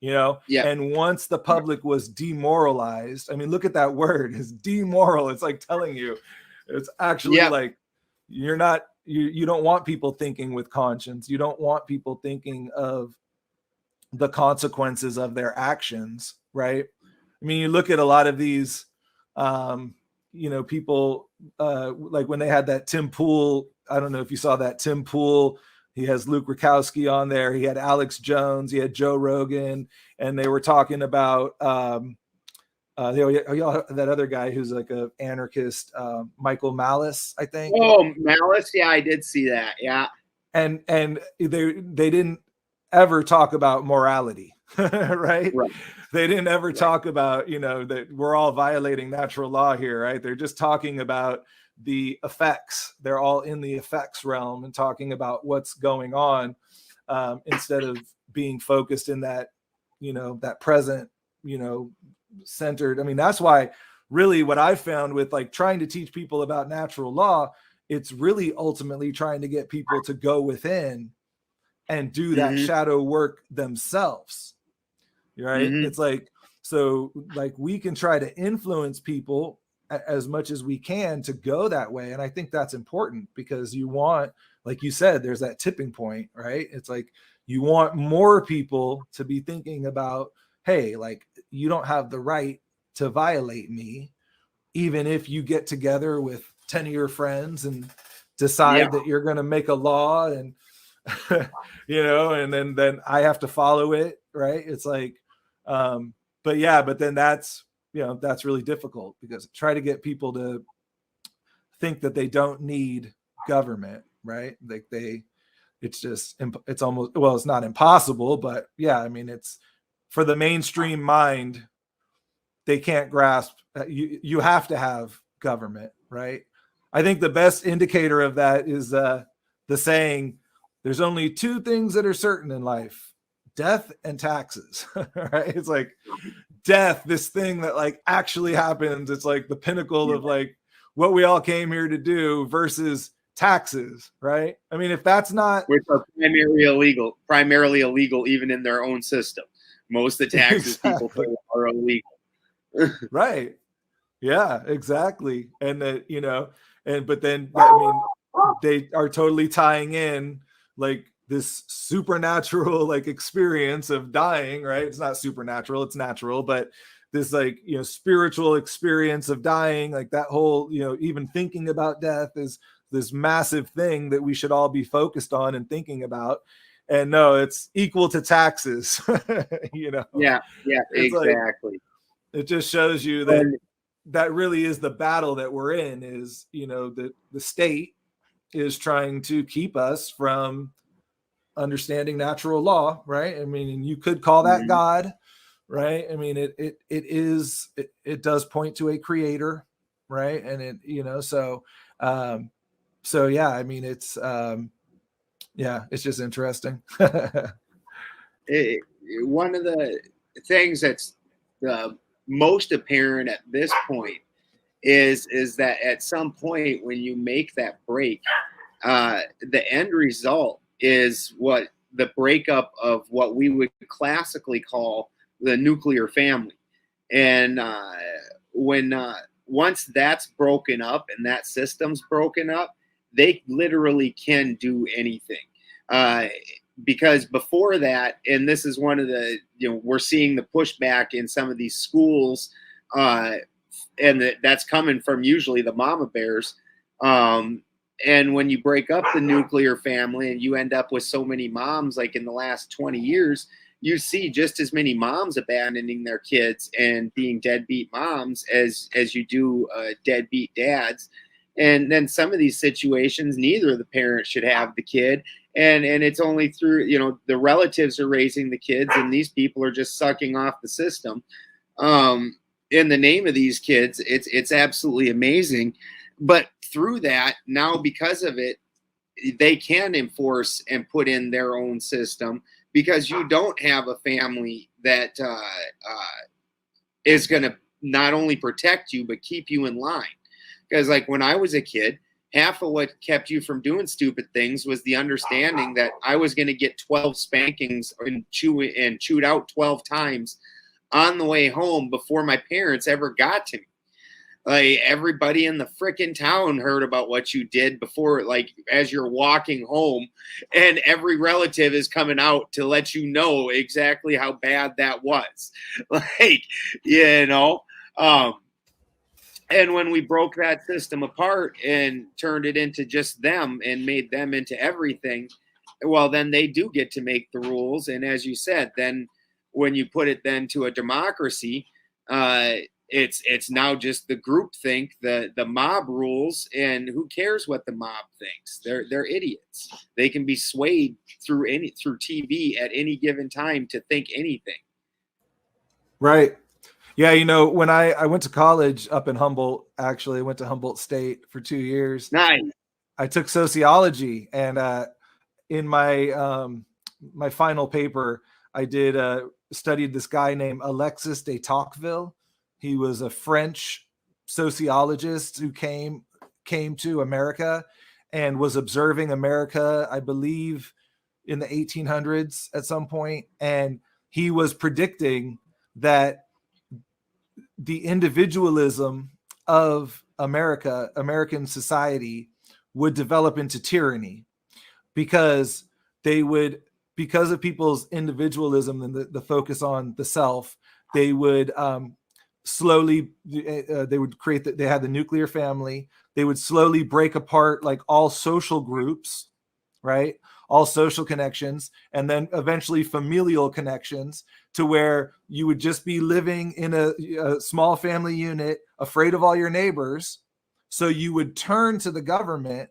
Yeah. And once the public was demoralized, I mean, look at that word, is demoral. It's like telling you, it's actually like, you don't want people thinking with conscience. You don't want people thinking of the consequences of their actions, right? I mean, you look at a lot of these, people, like when they had that Tim Pool, I don't know if you saw that Tim Pool, he has Luke Rakowski on there. He had Alex Jones, he had Joe Rogan, and they were talking about that other guy who's like an anarchist, Michael Malice, I think. Oh, Malice, yeah, I did see that, yeah. And they didn't ever talk about morality, right? They didn't ever talk about, that we're all violating natural law here, right? They're just talking about the effects. They're all in the effects realm and talking about what's going on, instead of being focused in that, that present, centered. I mean, that's why really what I found with like trying to teach people about natural law, it's really ultimately trying to get people to go within and do that shadow work themselves, right? It's like, so like we can try to influence people as much as we can to go that way. And I think that's important because you want, like you said, there's that tipping point, right? It's like you want more people to be thinking about, hey, like you don't have the right to violate me, even if you get together with 10 of your friends and decide that you're going to make a law and and then I have to follow it, right? It's like but then that's really difficult because try to get people to think that they don't need government, right? Like it's almost, well, it's not impossible, but yeah, I mean, it's for the mainstream mind, they can't grasp you have to have government, right? I think the best indicator of that is the saying, there's only two things that are certain in life: death and taxes, right? It's like death, this thing that like actually happens. It's like the pinnacle of like what we all came here to do, versus taxes, right? I mean, if that's not, which are primarily illegal even in their own system. Most of the taxes people pay are illegal. Right. Yeah, exactly. And that, but then I mean, they are totally tying in like this supernatural like experience of dying, right? It's not supernatural, it's natural, but this like, spiritual experience of dying, like that whole, even thinking about death is this massive thing that we should all be focused on and thinking about. And no, it's equal to taxes. Yeah, it's exactly. Like, it just shows you that really is the battle that we're in, is, the state is trying to keep us from understanding natural law, right? I mean, you could call that God, right? I mean, it does point to a creator, right? And it, so yeah, I mean, it's just interesting. One of the things that's the most apparent at this point is that at some point when you make that break, the end result is what the breakup of what we would classically call the nuclear family. And once that's broken up and that system's broken up, they literally can do anything. Because before that, and this is one of the, we're seeing the pushback in some of these schools, and that's coming from usually the mama bears. And when you break up the nuclear family and you end up with so many moms, like in the last 20 years, you see just as many moms abandoning their kids and being deadbeat moms as you do deadbeat dads. And then some of these situations, neither of the parents should have the kid. And it's only through, the relatives are raising the kids, and these people are just sucking off the system. In the name of these kids, it's absolutely amazing. But through that, now because of it, they can enforce and put in their own system, because you don't have a family that is going to not only protect you, but keep you in line. Because like when I was a kid, half of what kept you from doing stupid things was the understanding that I was going to get 12 spankings and chewed out 12 times on the way home before my parents ever got to me. Like everybody in the freaking town heard about what you did before, like as you're walking home, and every relative is coming out to let you know exactly how bad that was. And when we broke that system apart and turned it into just them and made them into everything, well, then they do get to make the rules. And as you said, then when you put it then to a democracy, it's now just the group think, the mob rules, and who cares what the mob thinks? They're idiots. They can be swayed through TV at any given time to think anything. Right. Yeah, when I went to college up in Humboldt, actually, I went to Humboldt State for 2 years. Nice. I took sociology, and in my my final paper, I did studied this guy named Alexis de Tocqueville. He was a French sociologist who came to America and was observing America, I believe, in the 1800s at some point, and he was predicting that the individualism of American society would develop into tyranny, because of people's individualism and the focus on the self, they would slowly, they would they had the nuclear family. They would slowly break apart like all social groups, right? All social connections, and then eventually familial connections, to where you would just be living in a small family unit, afraid of all your neighbors. So you would turn to the government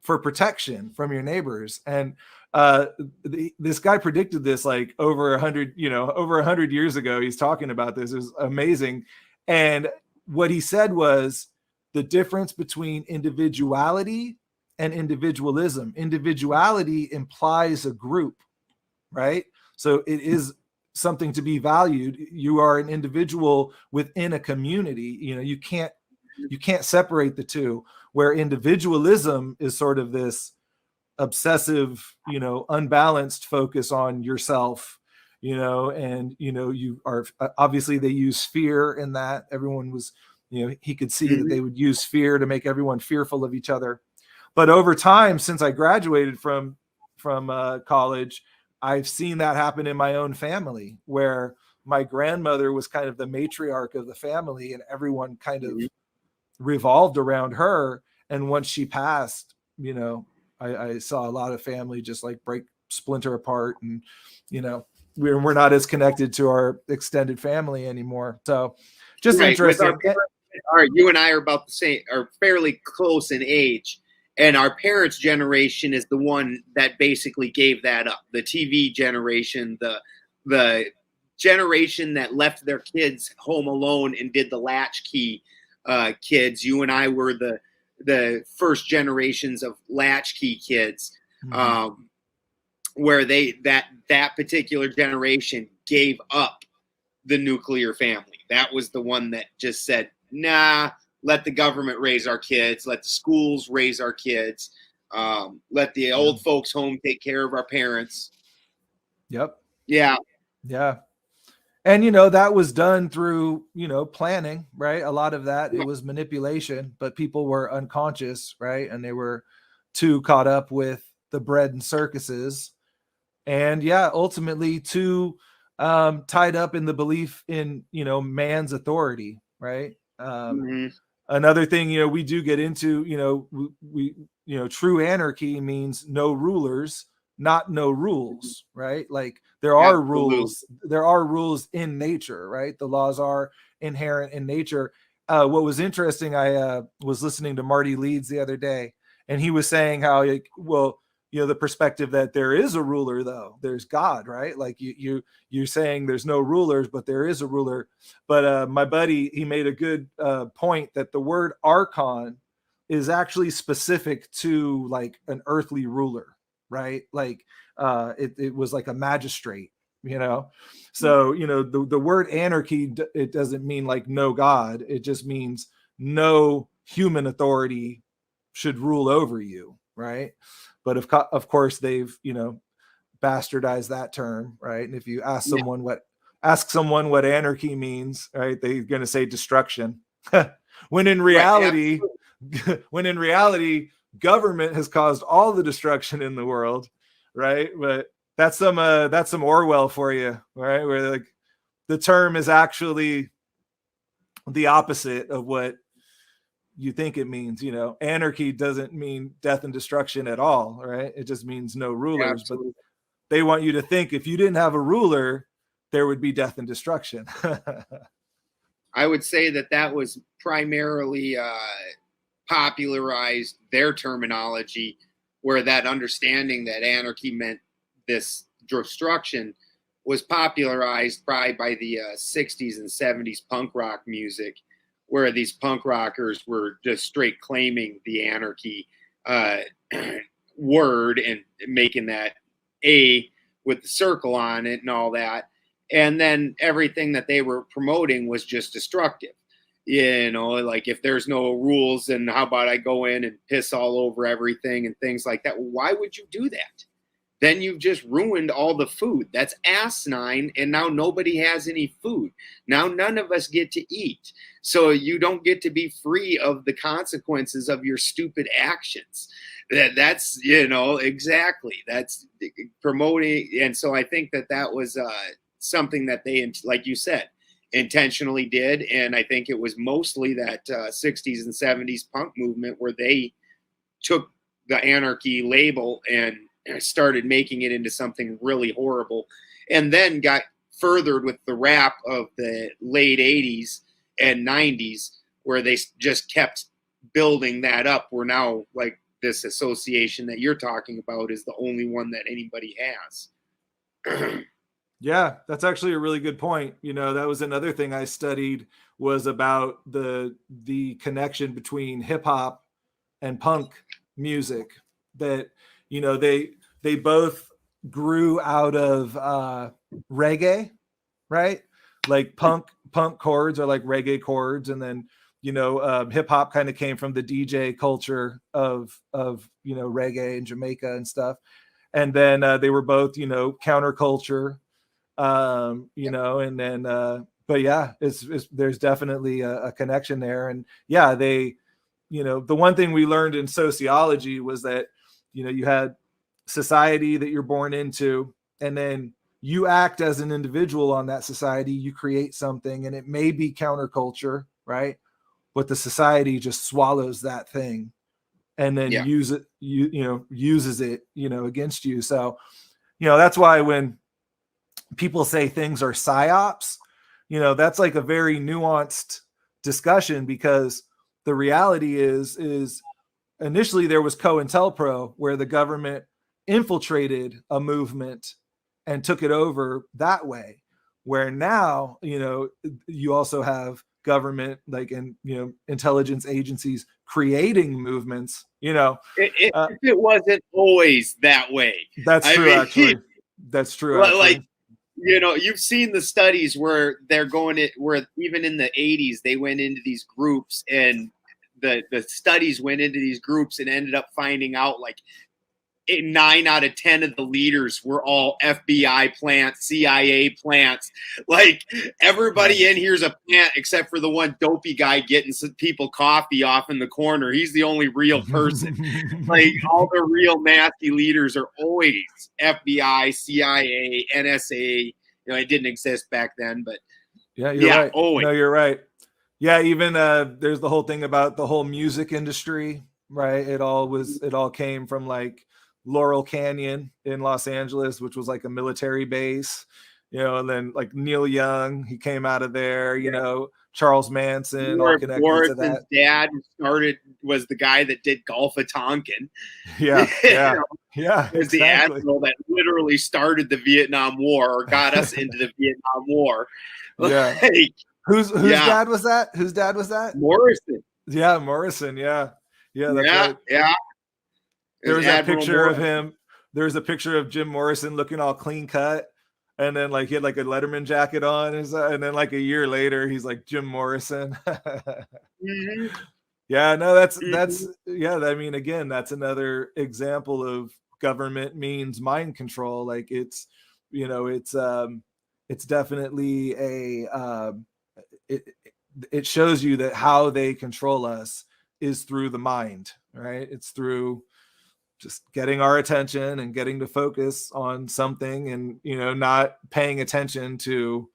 for protection from your neighbors. And this guy predicted this like over 100 years ago. He's talking about this. It was amazing. And what he said was the difference between individuality and individualism. Individuality implies a group, right? So it is something to be valued. You are an individual within a community. You can't separate the two, where individualism is sort of this obsessive, unbalanced focus on yourself, and you are obviously, they use fear in that. Everyone was, he could see that they would use fear to make everyone fearful of each other. But over time, since I graduated from college, I've seen that happen in my own family, where my grandmother was kind of the matriarch of the family, and everyone kind of revolved around her. And once she passed, I saw a lot of family just like splinter apart, and we're not as connected to our extended family anymore. So just interesting. All right, you and I are about the same, are fairly close in age. And our parents' generation is the one that basically gave that up. The TV generation, the generation that left their kids home alone and did the latchkey kids. You and I were the first generations of latchkey kids, where that particular generation gave up the nuclear family. That was the one that just said, nah, let the government raise our kids. Let the schools raise our kids. Let the old folks home take care of our parents. Yep. Yeah. Yeah. And, that was done through, planning, right? A lot of that, it was manipulation, but people were unconscious, right? And they were too caught up with the bread and circuses. And yeah, ultimately too tied up in the belief in, man's authority, right? Another thing, we do get into, we true anarchy means no rulers, not no rules, right? Like there are rules in nature, right? The laws are inherent in nature. What was interesting, I was listening to Marty Leeds the other day, and he was saying how, like, well, the perspective that there is a ruler, though there's God, right? Like you're saying there's no rulers, but there is a ruler. But my buddy, he made a good point that the word archon is actually specific to like an earthly ruler, right? Like it was like a magistrate, so the word anarchy, it doesn't mean like no God, it just means no human authority should rule over you, right? But of course they've bastardized that term, right? And if you ask someone what anarchy means, right, they're going to say destruction. when in reality government has caused all the destruction in the world, right? But that's some Orwell for you, right? Where like the term is actually the opposite of what you think it means. Anarchy doesn't mean death and destruction at all, right? It just means no rulers. But they want you to think if you didn't have a ruler, there would be death and destruction. I would say that was primarily popularized, their terminology, where that understanding that anarchy meant this destruction was popularized probably by the 60s and 70s punk rock music, where these punk rockers were just straight claiming the anarchy word and making that A with the circle on it and all that. And then everything that they were promoting was just destructive. Like if there's no rules, then how about I go in and piss all over everything and things like that? Why would you do that? Then you've just ruined all the food. That's asinine. And now nobody has any food. Now none of us get to eat. So you don't get to be free of the consequences of your stupid actions. That's, exactly. That's promoting. And so I think that was something that they, like you said, intentionally did. And I think it was mostly that 60s and 70s punk movement where they took the anarchy label and started making it into something really horrible, and then got furthered with the rap of the late 80s and 90s, where they just kept building that up. We're now like this association that you're talking about is the only one that anybody has. Yeah, that's actually a really good point. That was another thing I studied, was about the connection between hip hop and punk music, that they both grew out of reggae, right? Like punk chords are like reggae chords, and then hip hop kind of came from the DJ culture of reggae in Jamaica and stuff, and then they were both counterculture, and then but yeah, it's there's definitely a connection there. And yeah, they the one thing we learned in sociology was that you had society that you're born into, and then you act as an individual on that society. You create something, and it may be counterculture, right? But the society just swallows that thing and then uses it against you. So that's why when people say things are psyops, that's like a very nuanced discussion, because the reality is initially there was COINTELPRO, where the government infiltrated a movement and took it over that way, where now you also have government, like, and intelligence agencies creating movements. It wasn't always that way. That's true. Actually, that's true. Like, you've seen the studies where they're where even in the 80s they went into these groups, and the studies went into these groups and ended up finding out like 9 out of 10 of the leaders were all FBI plants, CIA plants. Like, everybody in here's a plant except for the one dopey guy getting some people coffee off in the corner. He's the only real person. Like, all the real nasty leaders are always FBI, CIA, NSA. It didn't exist back then, but yeah, you're right. Always. No, you're right. Yeah, even there's the whole thing about the whole music industry, right? It all came from like Laurel Canyon in Los Angeles, which was like a military base, and then like Neil Young, he came out of there, Charles Manson, all connected to that. Dad was the guy that did Gulf of Tonkin. Yeah, yeah, yeah. Was the admiral that literally started the Vietnam War or got us into the Vietnam War. Yeah. Like, whose dad was that? Whose dad was that? Morrison. Yeah, Morrison. Yeah, yeah, that's right. Yeah. There was that picture of him. There was a picture of Jim Morrison looking all clean cut. And then like he had like a Letterman jacket on, and then like a year later, he's like Jim Morrison. Mm-hmm. Yeah, no, that's yeah. I mean, again, that's another example of government means mind control. Like it's definitely it shows you that how they control us is through the mind, right? It's through just getting our attention and getting to focus on something, and not paying attention to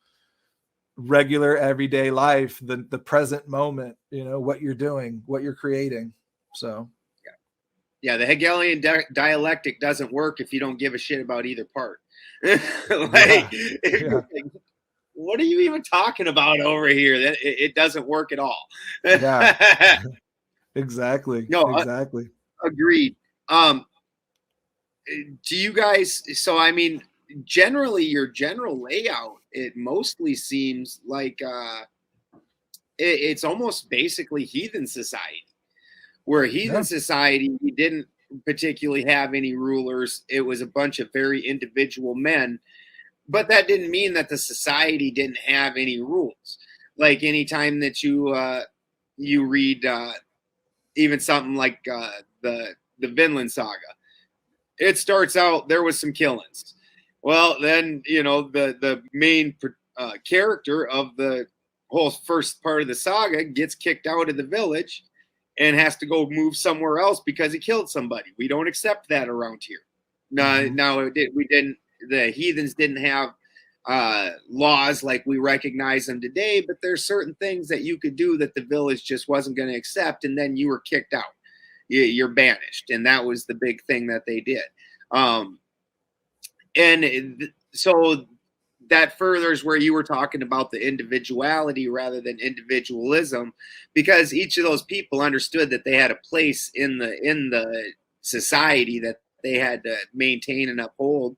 regular everyday life, the present moment, what you're doing, what you're creating. So yeah, the Hegelian dialectic doesn't work if you don't give a shit about either part. Like, what are you even talking about over here? That it doesn't work at all. Yeah. Exactly. No, exactly. Agreed. Do you guys, so I mean, generally your general layout, it mostly seems like it's almost basically heathen society, where heathen society, we didn't particularly have any rulers. It was a bunch of very individual men, but that didn't mean that the society didn't have any rules. Like anytime that you read even something like the Vinland Saga, it starts out there was some killings. Well, then the main character of the whole first part of the saga gets kicked out of the village and has to go move somewhere else because he killed somebody. We don't accept that around here. The heathens didn't have laws like we recognize them today, but there's certain things that you could do that the village just wasn't going to accept, and then you were kicked out. You're banished, and that was the big thing that they did. So that furthers where you were talking about the individuality rather than individualism, because each of those people understood that they had a place in the society, that they had to maintain and uphold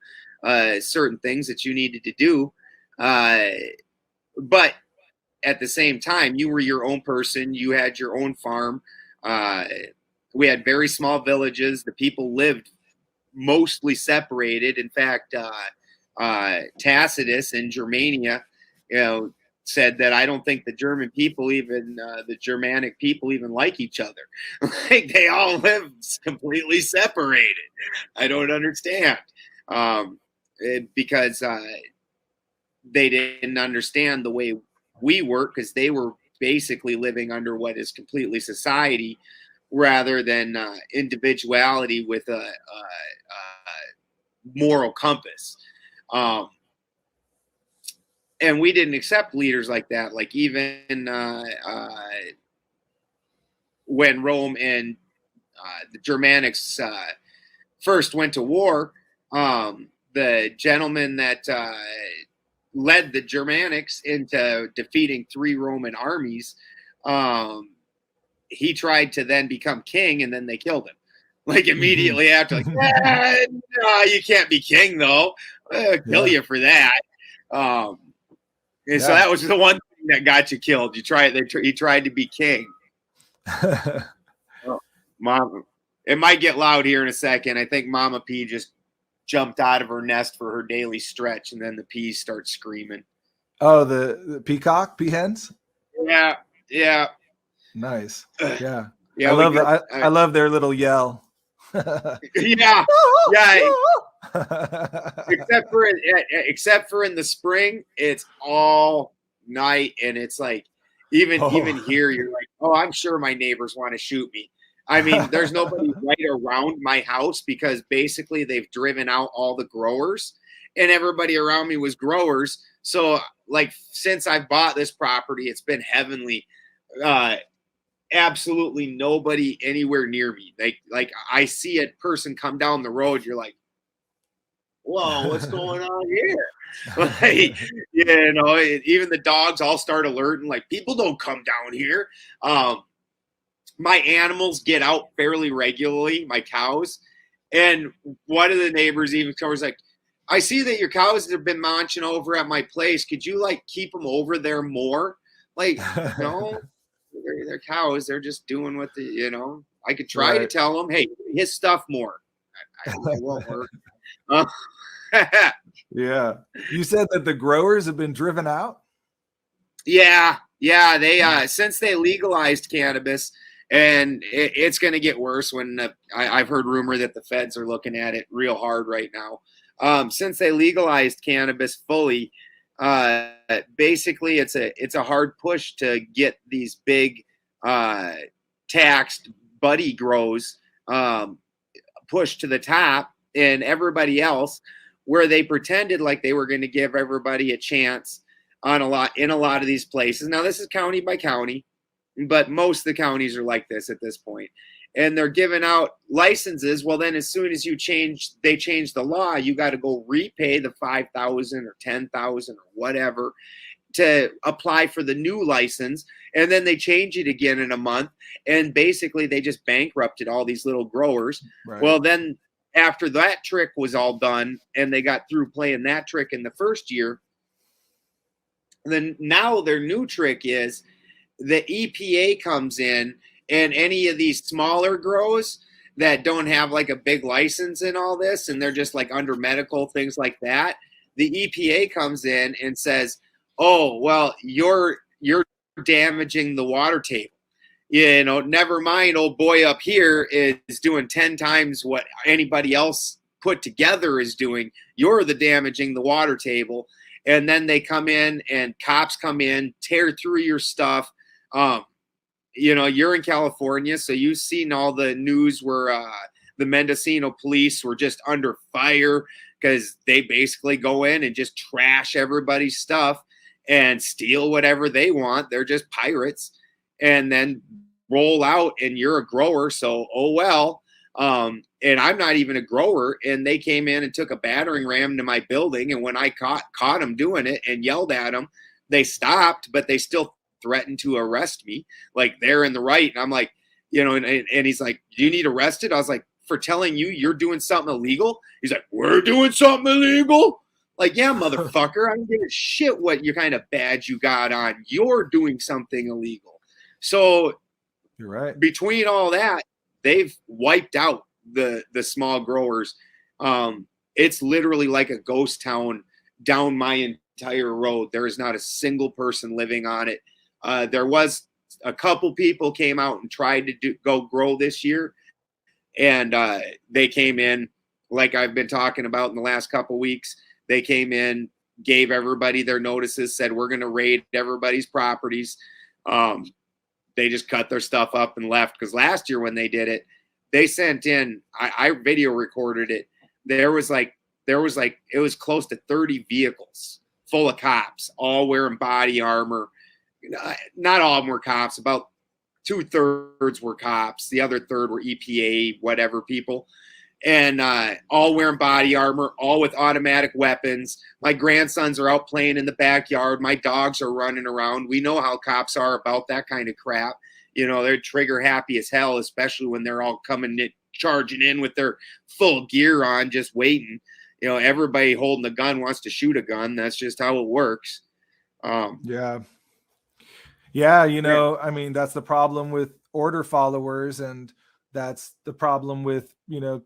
certain things that you needed to do. But at the same time, you were your own person. You had your own farm. We had very small villages. The people lived mostly separated. In fact, Tacitus in Germania, said that I don't think the German people, even the Germanic people, even like each other. Like, they all live completely separated. I don't understand, because they didn't understand the way we work, because they were basically living under what is completely society, rather than individuality with a moral compass. And we didn't accept leaders like that. Like, even when Rome and the Germanics first went to war, the gentleman that led the Germanics into defeating 3 Roman armies, he tried to then become king, and then they killed him. Like, immediately after, like, no, you can't be king, though. I'll kill you for that. So that was the one thing that got you killed. He tried to be king. Mama, it might get loud here in a second. I think Mama P just jumped out of her nest for her daily stretch, and then the peas start screaming. Oh, the peahens? Yeah. Nice. Yeah. Yeah. I love their little yell. Yeah, yeah. Except for in the spring, it's all night, and it's like even here, you're like, oh, I'm sure my neighbors want to shoot me. I mean, there's nobody right around my house because basically they've driven out all the growers, and everybody around me was growers. So, like, since I bought this property, it's been heavenly. Absolutely nobody anywhere near me. Like I see a person come down the road, you're like, whoa, what's going on here? Like, even the dogs all start alerting, like, people don't come down here. My animals get out fairly regularly, my cows. And one of the neighbors even comes like, I see that your cows have been munching over at my place. Could you like keep them over there more? Like, no, they're cows. They're just doing what I could try to tell them, hey, his stuff more. It won't work. Yeah. You said that the growers have been driven out? Yeah. They since they legalized cannabis, and it's going to get worse when I've heard rumor that the feds are looking at it real hard right now. Since they legalized cannabis fully, basically it's a hard push to get these big taxed buddy grows pushed to the top, and everybody else, where they pretended like they were going to give everybody a chance in a lot of these places. Now, this is county by county, but most of the counties are like this at this point. And they're giving out licenses. Well, then as soon as they change the law, you got to go repay the $5,000 or $10,000 or whatever to apply for the new license. And then they change it again in a month. And basically they just bankrupted all these little growers. Right. Well, then after that trick was all done and they got through playing that trick in the first year, then now their new trick is the EPA comes in, and any of these smaller grows that don't have like a big license and all this, and they're just like under medical things like that, the EPA comes in and says, oh, well, you're damaging the water table. Never mind, old boy up here is doing 10 times what anybody else put together is doing. You're the damaging the water table. And then they come in and cops come in, tear through your stuff. You're in California, so you've seen all the news where the Mendocino police were just under fire because they basically go in and just trash everybody's stuff and steal whatever they want. They're just pirates, and then roll out, and you're a grower, so oh well. And I'm not even a grower, and they came in and took a battering ram to my building, and when I caught them doing it and yelled at them, they stopped, but they still threatened to arrest me, like they're in the right. And I'm like, and he's like, do you need arrested? I was like, for telling you you're doing something illegal? He's like, we're doing something illegal? Like, yeah, motherfucker, I don't give a shit what your kind of badge you got on. You're doing something illegal. So you're right. Between all that, they've wiped out the small growers. It's literally like a ghost town down my entire road. There is not a single person living on it. There was a couple people came out and tried to go grow this year, and they came in, like I've been talking about in the last couple weeks. They came in, gave everybody their notices, said we're going to raid everybody's properties. They just cut their stuff up and left, because last year when they did it, they sent in, I video recorded it. It was close to 30 vehicles full of cops, all wearing body armor. Not all of them were cops. About 2/3 were cops. The other third were EPA, whatever people. And all wearing body armor, all with automatic weapons. My grandsons are out playing in the backyard. My dogs are running around. We know how cops are about that kind of crap. They're trigger happy as hell, especially when they're all charging in with their full gear on, just waiting. Everybody holding a gun wants to shoot a gun. That's just how it works. Yeah. I mean, that's the problem with order followers, and that's the problem with,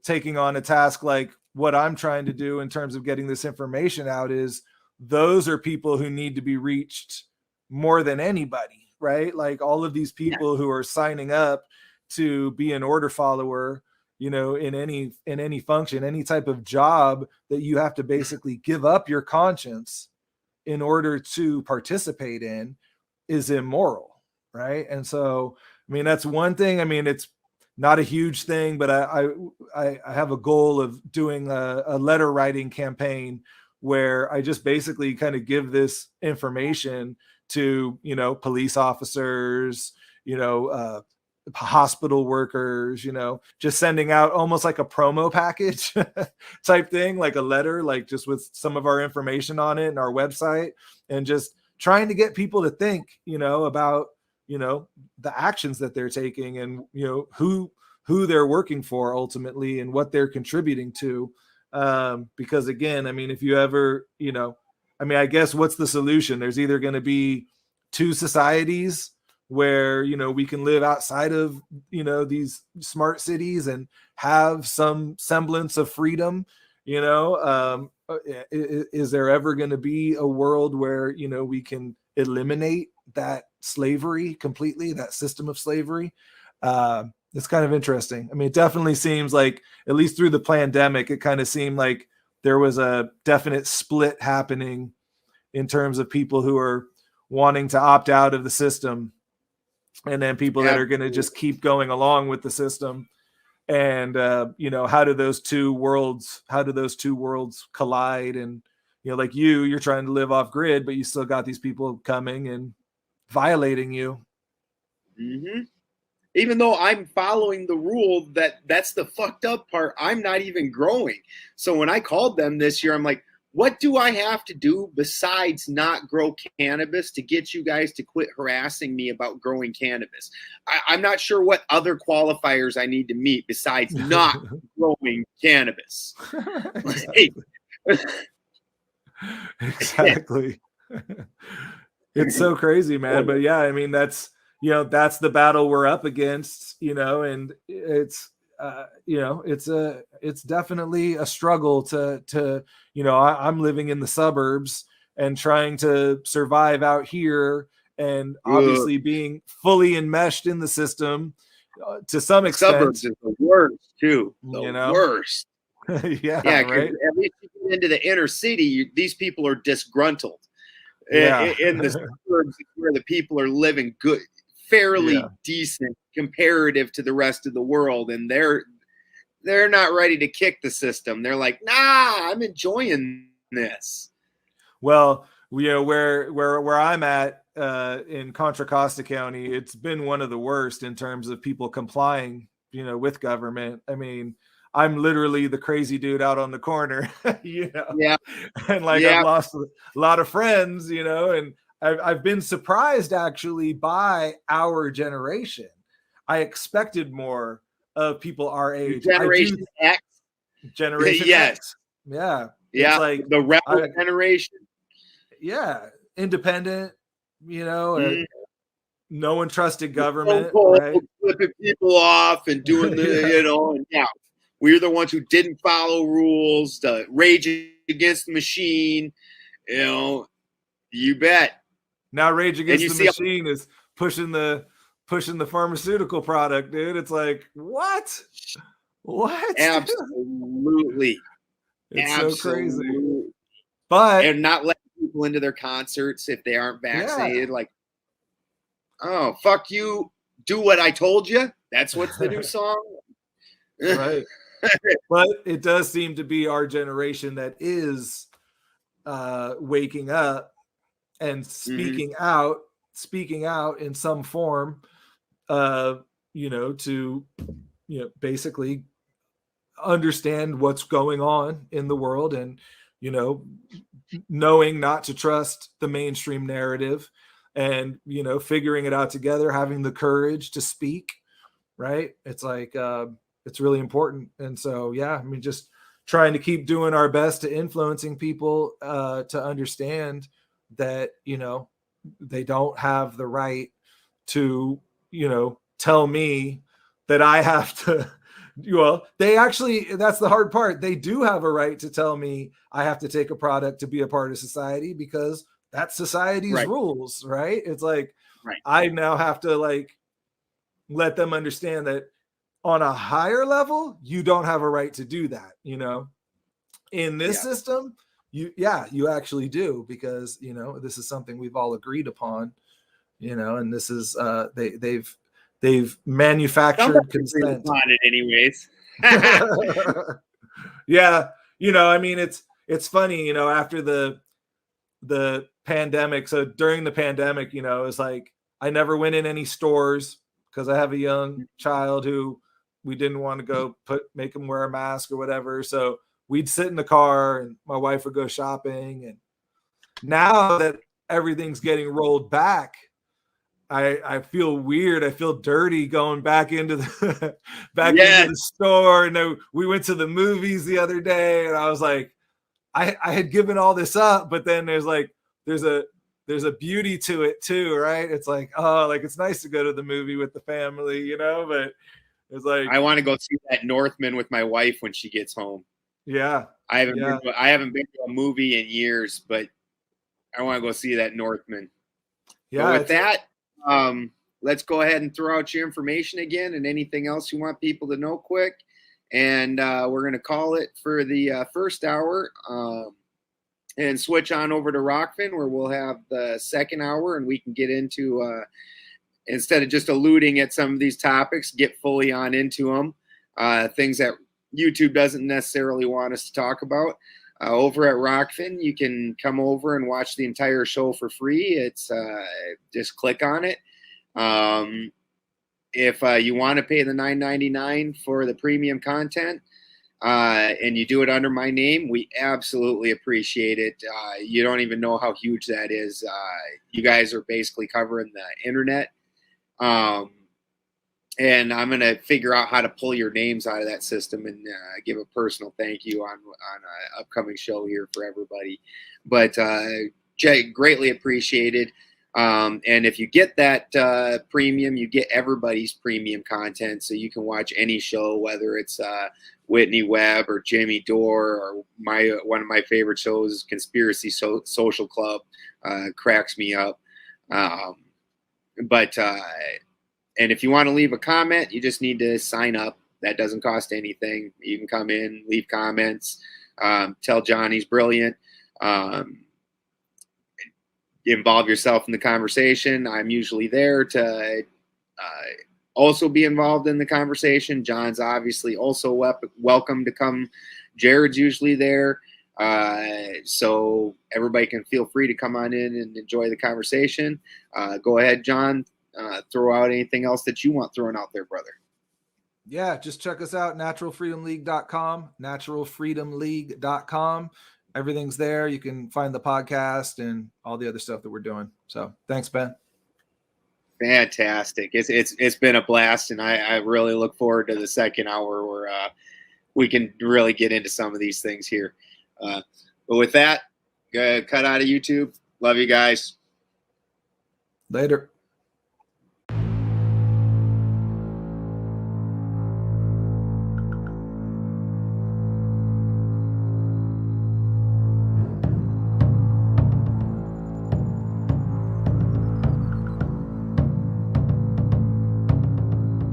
taking on a task like what I'm trying to do in terms of getting this information out. Is those are people who need to be reached more than anybody, right? Like all of these people who are signing up to be an order follower, in any function, any type of job, that you have to basically give up your conscience in order to participate in, is immoral, right? And so, I mean, that's one thing. I mean, it's not a huge thing, but I have a goal of doing a letter writing campaign where I just basically kind of give this information to, police officers, hospital workers, just sending out almost like a promo package type thing, like a letter, like just with some of our information on it and our website, and just trying to get people to think, about, the actions that they're taking, and, who they're working for ultimately, and what they're contributing to. Because again, I mean, if you ever, I guess what's the solution? There's either going to be two societies where, we can live outside of, these smart cities and have some semblance of freedom, is there ever going to be a world where, we can eliminate that slavery completely, that system of slavery? It's kind of interesting. I mean, it definitely seems like, at least through the pandemic, it kind of seemed like there was a definite split happening in terms of people who are wanting to opt out of the system, and then people that are going to just keep going along with the system. And, how do those two worlds collide? And, like you're trying to live off grid, but you still got these people coming and violating you. Mm-hmm. Even though I'm following the rule, that's the fucked up part. I'm not even growing. So when I called them this year, I'm like, what do I have to do besides not grow cannabis to get you guys to quit harassing me about growing cannabis? I'm not sure what other qualifiers I need to meet besides not growing cannabis. Exactly. It's so crazy, man. But yeah, I mean, that's the battle we're up against, and it's, it's definitely a struggle to, I'm living in the suburbs and trying to survive out here, and obviously being fully enmeshed in the system to some extent. Suburbs is the worst too. Worst. Yeah, right. At least you get into the inner city, these people are disgruntled. Yeah. In the suburbs, where the people are living good, fairly decent comparative to the rest of the world, and they're not ready to kick the system. They're like, nah, I'm enjoying this. Well, where I'm at in Contra Costa County, it's been one of the worst in terms of people complying, with government. I mean, I'm literally the crazy dude out on the corner, Yeah. And I've lost a lot of friends, and I've been surprised actually by our generation. I expected more of people our age. Generation X. Generation X. Yeah. Yeah. It's like the rebel generation. Yeah. Independent, and no one trusted government. So right? Flipping people off and doing the, and we're the ones who didn't follow rules, the rage against the machine, you bet. Now Rage Against the Machine is pushing the pharmaceutical product, dude. It's like, what? Absolutely. It's so crazy. But and not letting people into their concerts if they aren't vaccinated. Like, oh, fuck you. Do what I told you. That's what's the new song. Right. But it does seem to be our generation that is waking up and speaking out in some form, to basically understand what's going on in the world, and knowing not to trust the mainstream narrative, and figuring it out together, having the courage to speak. Right? It's like it's really important. And so I mean, just trying to keep doing our best to influencing people to understand that they don't have the right to tell me that I have to they actually, that's the hard part. They do have a right to tell me I have to take a product to be a part of society, because that's society's rules, right? It's like I now have to let them understand that on a higher level, you don't have a right to do that. You know, in this system, you actually do, because, you know, this is something we've all agreed upon, you know, and this is they've manufactured consent on it anyways. Yeah, you know, I mean, it's funny, you know, after the pandemic. So during the pandemic, you know, it's like I never went in any stores because I have a young child who we didn't want to go make him wear a mask or whatever. So we'd sit in the car and my wife would go shopping. And now that everything's getting rolled back, I feel weird. I feel dirty going back into the into the store. And we went to the movies the other day, and I was like, I had given all this up, but then there's a beauty to it too, right? It's like, oh, like it's nice to go to the movie with the family, you know, but it's like I want to go see that Northman with my wife when she gets home. Yeah. I haven't been to a movie in years, but I want to go see that Northman. Yeah. But with that, let's go ahead and throw out your information again and anything else you want people to know quick. And we're going to call it for the first hour and switch on over to Rokfin, where we'll have the second hour, and we can get into, instead of just alluding at some of these topics, get fully on into them, things that YouTube doesn't necessarily want us to talk about. Over at Rokfin, you can come over and watch the entire show for free. It's just click on it. If you want to pay the $9.99 for the premium content, and you do it under my name, we absolutely appreciate it. You don't even know how huge that is. You guys are basically covering the internet. And I'm going to figure out how to pull your names out of that system and give a personal thank you on an upcoming show here for everybody. But greatly appreciated. And if you get that premium, you get everybody's premium content. So you can watch any show, whether it's Whitney Webb or Jimmy Dore, or one of my favorite shows is Conspiracy Social Club. Cracks me up. And if you want to leave a comment, you just need to sign up. That doesn't cost anything. You can come in, leave comments, tell John he's brilliant, involve yourself in the conversation. I'm usually there to also be involved in the conversation. John's obviously also welcome to come. Jared's usually there. So everybody can feel free to come on in and enjoy the conversation. Go ahead, John. Throw out anything else that you want thrown out there, brother. Yeah, just check us out, naturalfreedomleague.com, naturalfreedomleague.com. Everything's there. You can find the podcast and all the other stuff that we're doing. So thanks, Ben. Fantastic. It's been a blast, and I really look forward to the second hour where we can really get into some of these things here. But with that, cut out of YouTube. Love you guys. Later.